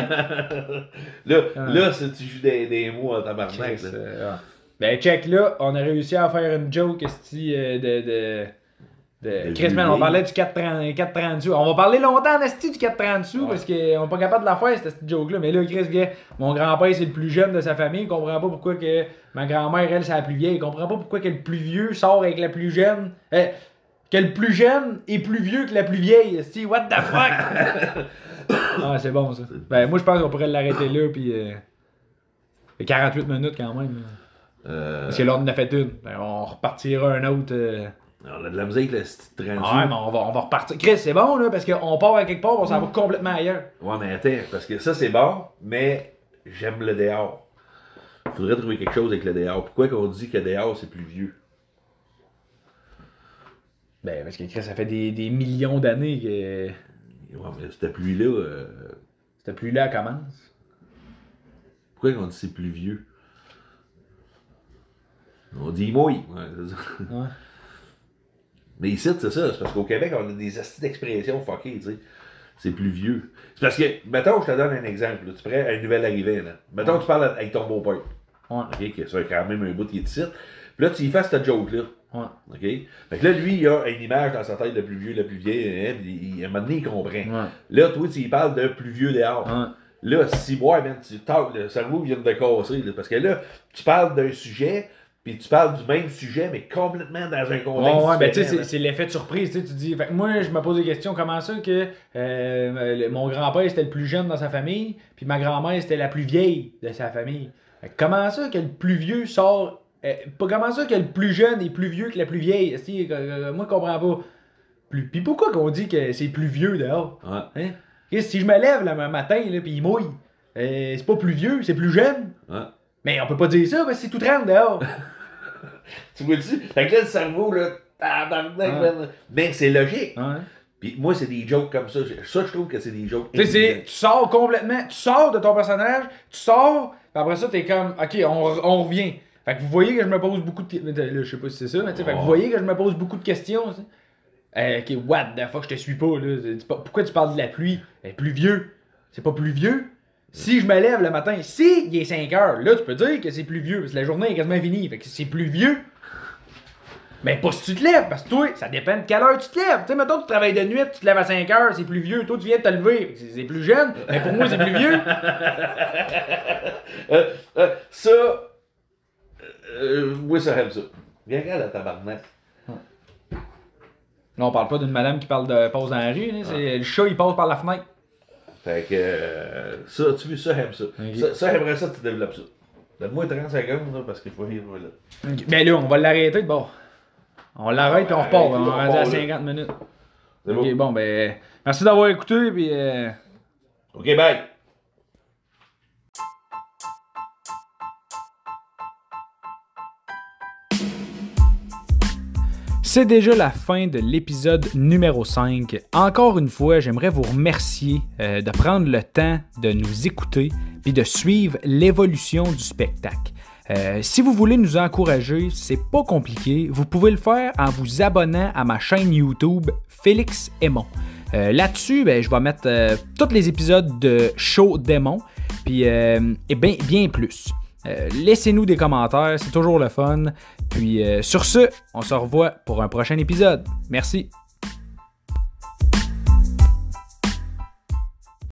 Speaker 2: Là, si tu joues des mots en tabarnak,
Speaker 1: Chris,
Speaker 2: là.
Speaker 1: ouais. Ben, check, là, on a réussi à faire une joke, esti, de Chris, man, on parlait du 4,30 sous. On va parler longtemps, esti, du 4,30 sous,
Speaker 2: Ouais.
Speaker 1: parce qu'on n'est pas capable de la faire, cette joke-là. Mais là, Chris, gars, mon grand-père, c'est le plus jeune de sa famille. Il comprend pas pourquoi que ma grand-mère, elle, c'est la plus vieille. Il comprend pas pourquoi que le plus vieux sort avec la plus jeune. Que le plus jeune est plus vieux que la plus vieille, esti. What the fuck? Ah, c'est bon, ça. Ben, moi, je pense qu'on pourrait l'arrêter là, puis... fait 48 minutes, quand même. Parce que là, on en a fait une. Ben, on repartira un autre...
Speaker 2: On a de la musique, là, c'est train
Speaker 1: Ouais, mais on va repartir. Chris, c'est bon, là, parce qu'on part à quelque part, on s'en va complètement ailleurs.
Speaker 2: Ouais, mais attends, parce que ça, c'est bon, mais j'aime le dehors. faudrait trouver quelque chose avec le dehors. Pourquoi qu'on dit que le dehors, c'est plus vieux?
Speaker 1: Ben, parce que ça fait des millions d'années que...
Speaker 2: Ouais, mais cette pluie-là...
Speaker 1: Cette pluie-là, elle commence.
Speaker 2: Pourquoi qu'on dit c'est plus vieux? On dit mouille. Ouais, c'est ça.
Speaker 1: Ouais.
Speaker 2: Mais ici, c'est ça. C'est parce qu'au Québec, on a des astuces d'expression fuckées, tu sais. C'est plus vieux. C'est parce que, mettons, je te donne un exemple. Là, tu prends une nouvelle arrivée. Là. Mettons que tu parles avec ton beau-père.
Speaker 1: Ouais.
Speaker 2: OK, que ça quand même un bout qui est ici. Puis là, tu y fais cette joke-là.
Speaker 1: Ouais.
Speaker 2: OK? Fait que là, lui, il a une image dans sa tête de plus vieux, le plus vieil. Hein, à un moment donné, il comprend.
Speaker 1: Ouais.
Speaker 2: Là, toi, tu y parles de plus vieux dehors.
Speaker 1: Ouais.
Speaker 2: Là, si moi, man, le cerveau vient de casser. Là, parce que là, tu parles d'un sujet. Puis tu parles du même sujet, mais complètement dans un contexte
Speaker 1: ouais, ben tu
Speaker 2: différent,
Speaker 1: sais, c'est l'effet de surprise. Tu dis, fait que moi, je me pose des questions. Comment ça que mon grand-père, c'était le plus jeune dans sa famille, puis ma grand-mère, c'était la plus vieille de sa famille. Fait que comment ça que le plus vieux sort... comment ça que le plus jeune est plus vieux que la plus vieille? Moi, je comprends pas. Puis pourquoi qu'on dit que c'est plus vieux dehors?
Speaker 2: Ouais.
Speaker 1: Hein? Et si je me lève le matin, puis il mouille, c'est pas plus vieux, c'est plus jeune.
Speaker 2: Ouais.
Speaker 1: Mais on peut pas dire ça, parce que c'est tout trempe dehors.
Speaker 2: Tu vois-tu? Fait que là, le cerveau, là, tabarnak, mais c'est logique.
Speaker 1: Ouais.
Speaker 2: Puis moi, c'est des jokes comme ça. Ça, je trouve que c'est des jokes.
Speaker 1: Tu sais, tu sors complètement, tu sors de ton personnage, tu sors, puis après ça, t'es comme, ok, on revient. Fait que vous voyez que je me pose beaucoup de questions. Je sais pas si c'est ça, mais tu sais, fait que vous voyez que je me pose beaucoup de questions. Ok, what the fuck, je te suis pas, là. Pourquoi tu parles de la pluie? Elle est plus vieux. C'est pas plus vieux? Si je me lève le matin, si il est 5 heures, là, tu peux dire que c'est plus vieux, parce que la journée est quasiment finie, fait que c'est plus vieux. Mais pas si tu te lèves, parce que toi, ça dépend de quelle heure tu te lèves. Tu sais, mettons que tu travailles de nuit, tu te lèves à 5 heures, c'est plus vieux. Toi, tu viens de te lever, c'est plus jeune, mais pour moi, c'est plus vieux.
Speaker 2: Oui, ça aime ça. Viens, regarde la tabarnak.
Speaker 1: Là, on parle pas d'une madame qui parle de passe dans la rue, là, c'est le chat, il passe par la fenêtre.
Speaker 2: Fait que ça, tu veux, ça aime ça.
Speaker 1: Okay.
Speaker 2: Ça aimerait ça que tu développes ça. Donne-moi 30 secondes, là, parce qu'il faut rire là.
Speaker 1: Okay. Ben là, on va l'arrêter de bord. On l'arrête puis on repart. On va rendu à 50 minutes. Ok, bon, ben. Merci d'avoir écouté, puis.
Speaker 2: Ok, bye!
Speaker 1: C'est déjà la fin de l'épisode numéro 5. Encore une fois, j'aimerais vous remercier de prendre le temps de nous écouter puis de suivre l'évolution du spectacle. Si vous voulez nous encourager, c'est pas compliqué. Vous pouvez le faire en vous abonnant à ma chaîne YouTube Félix Aymon. Là-dessus, je vais mettre tous les épisodes de Show Démon puis et bien plus. Laissez-nous des commentaires, c'est toujours le fun. Puis sur ce, on se revoit pour un prochain épisode. Merci.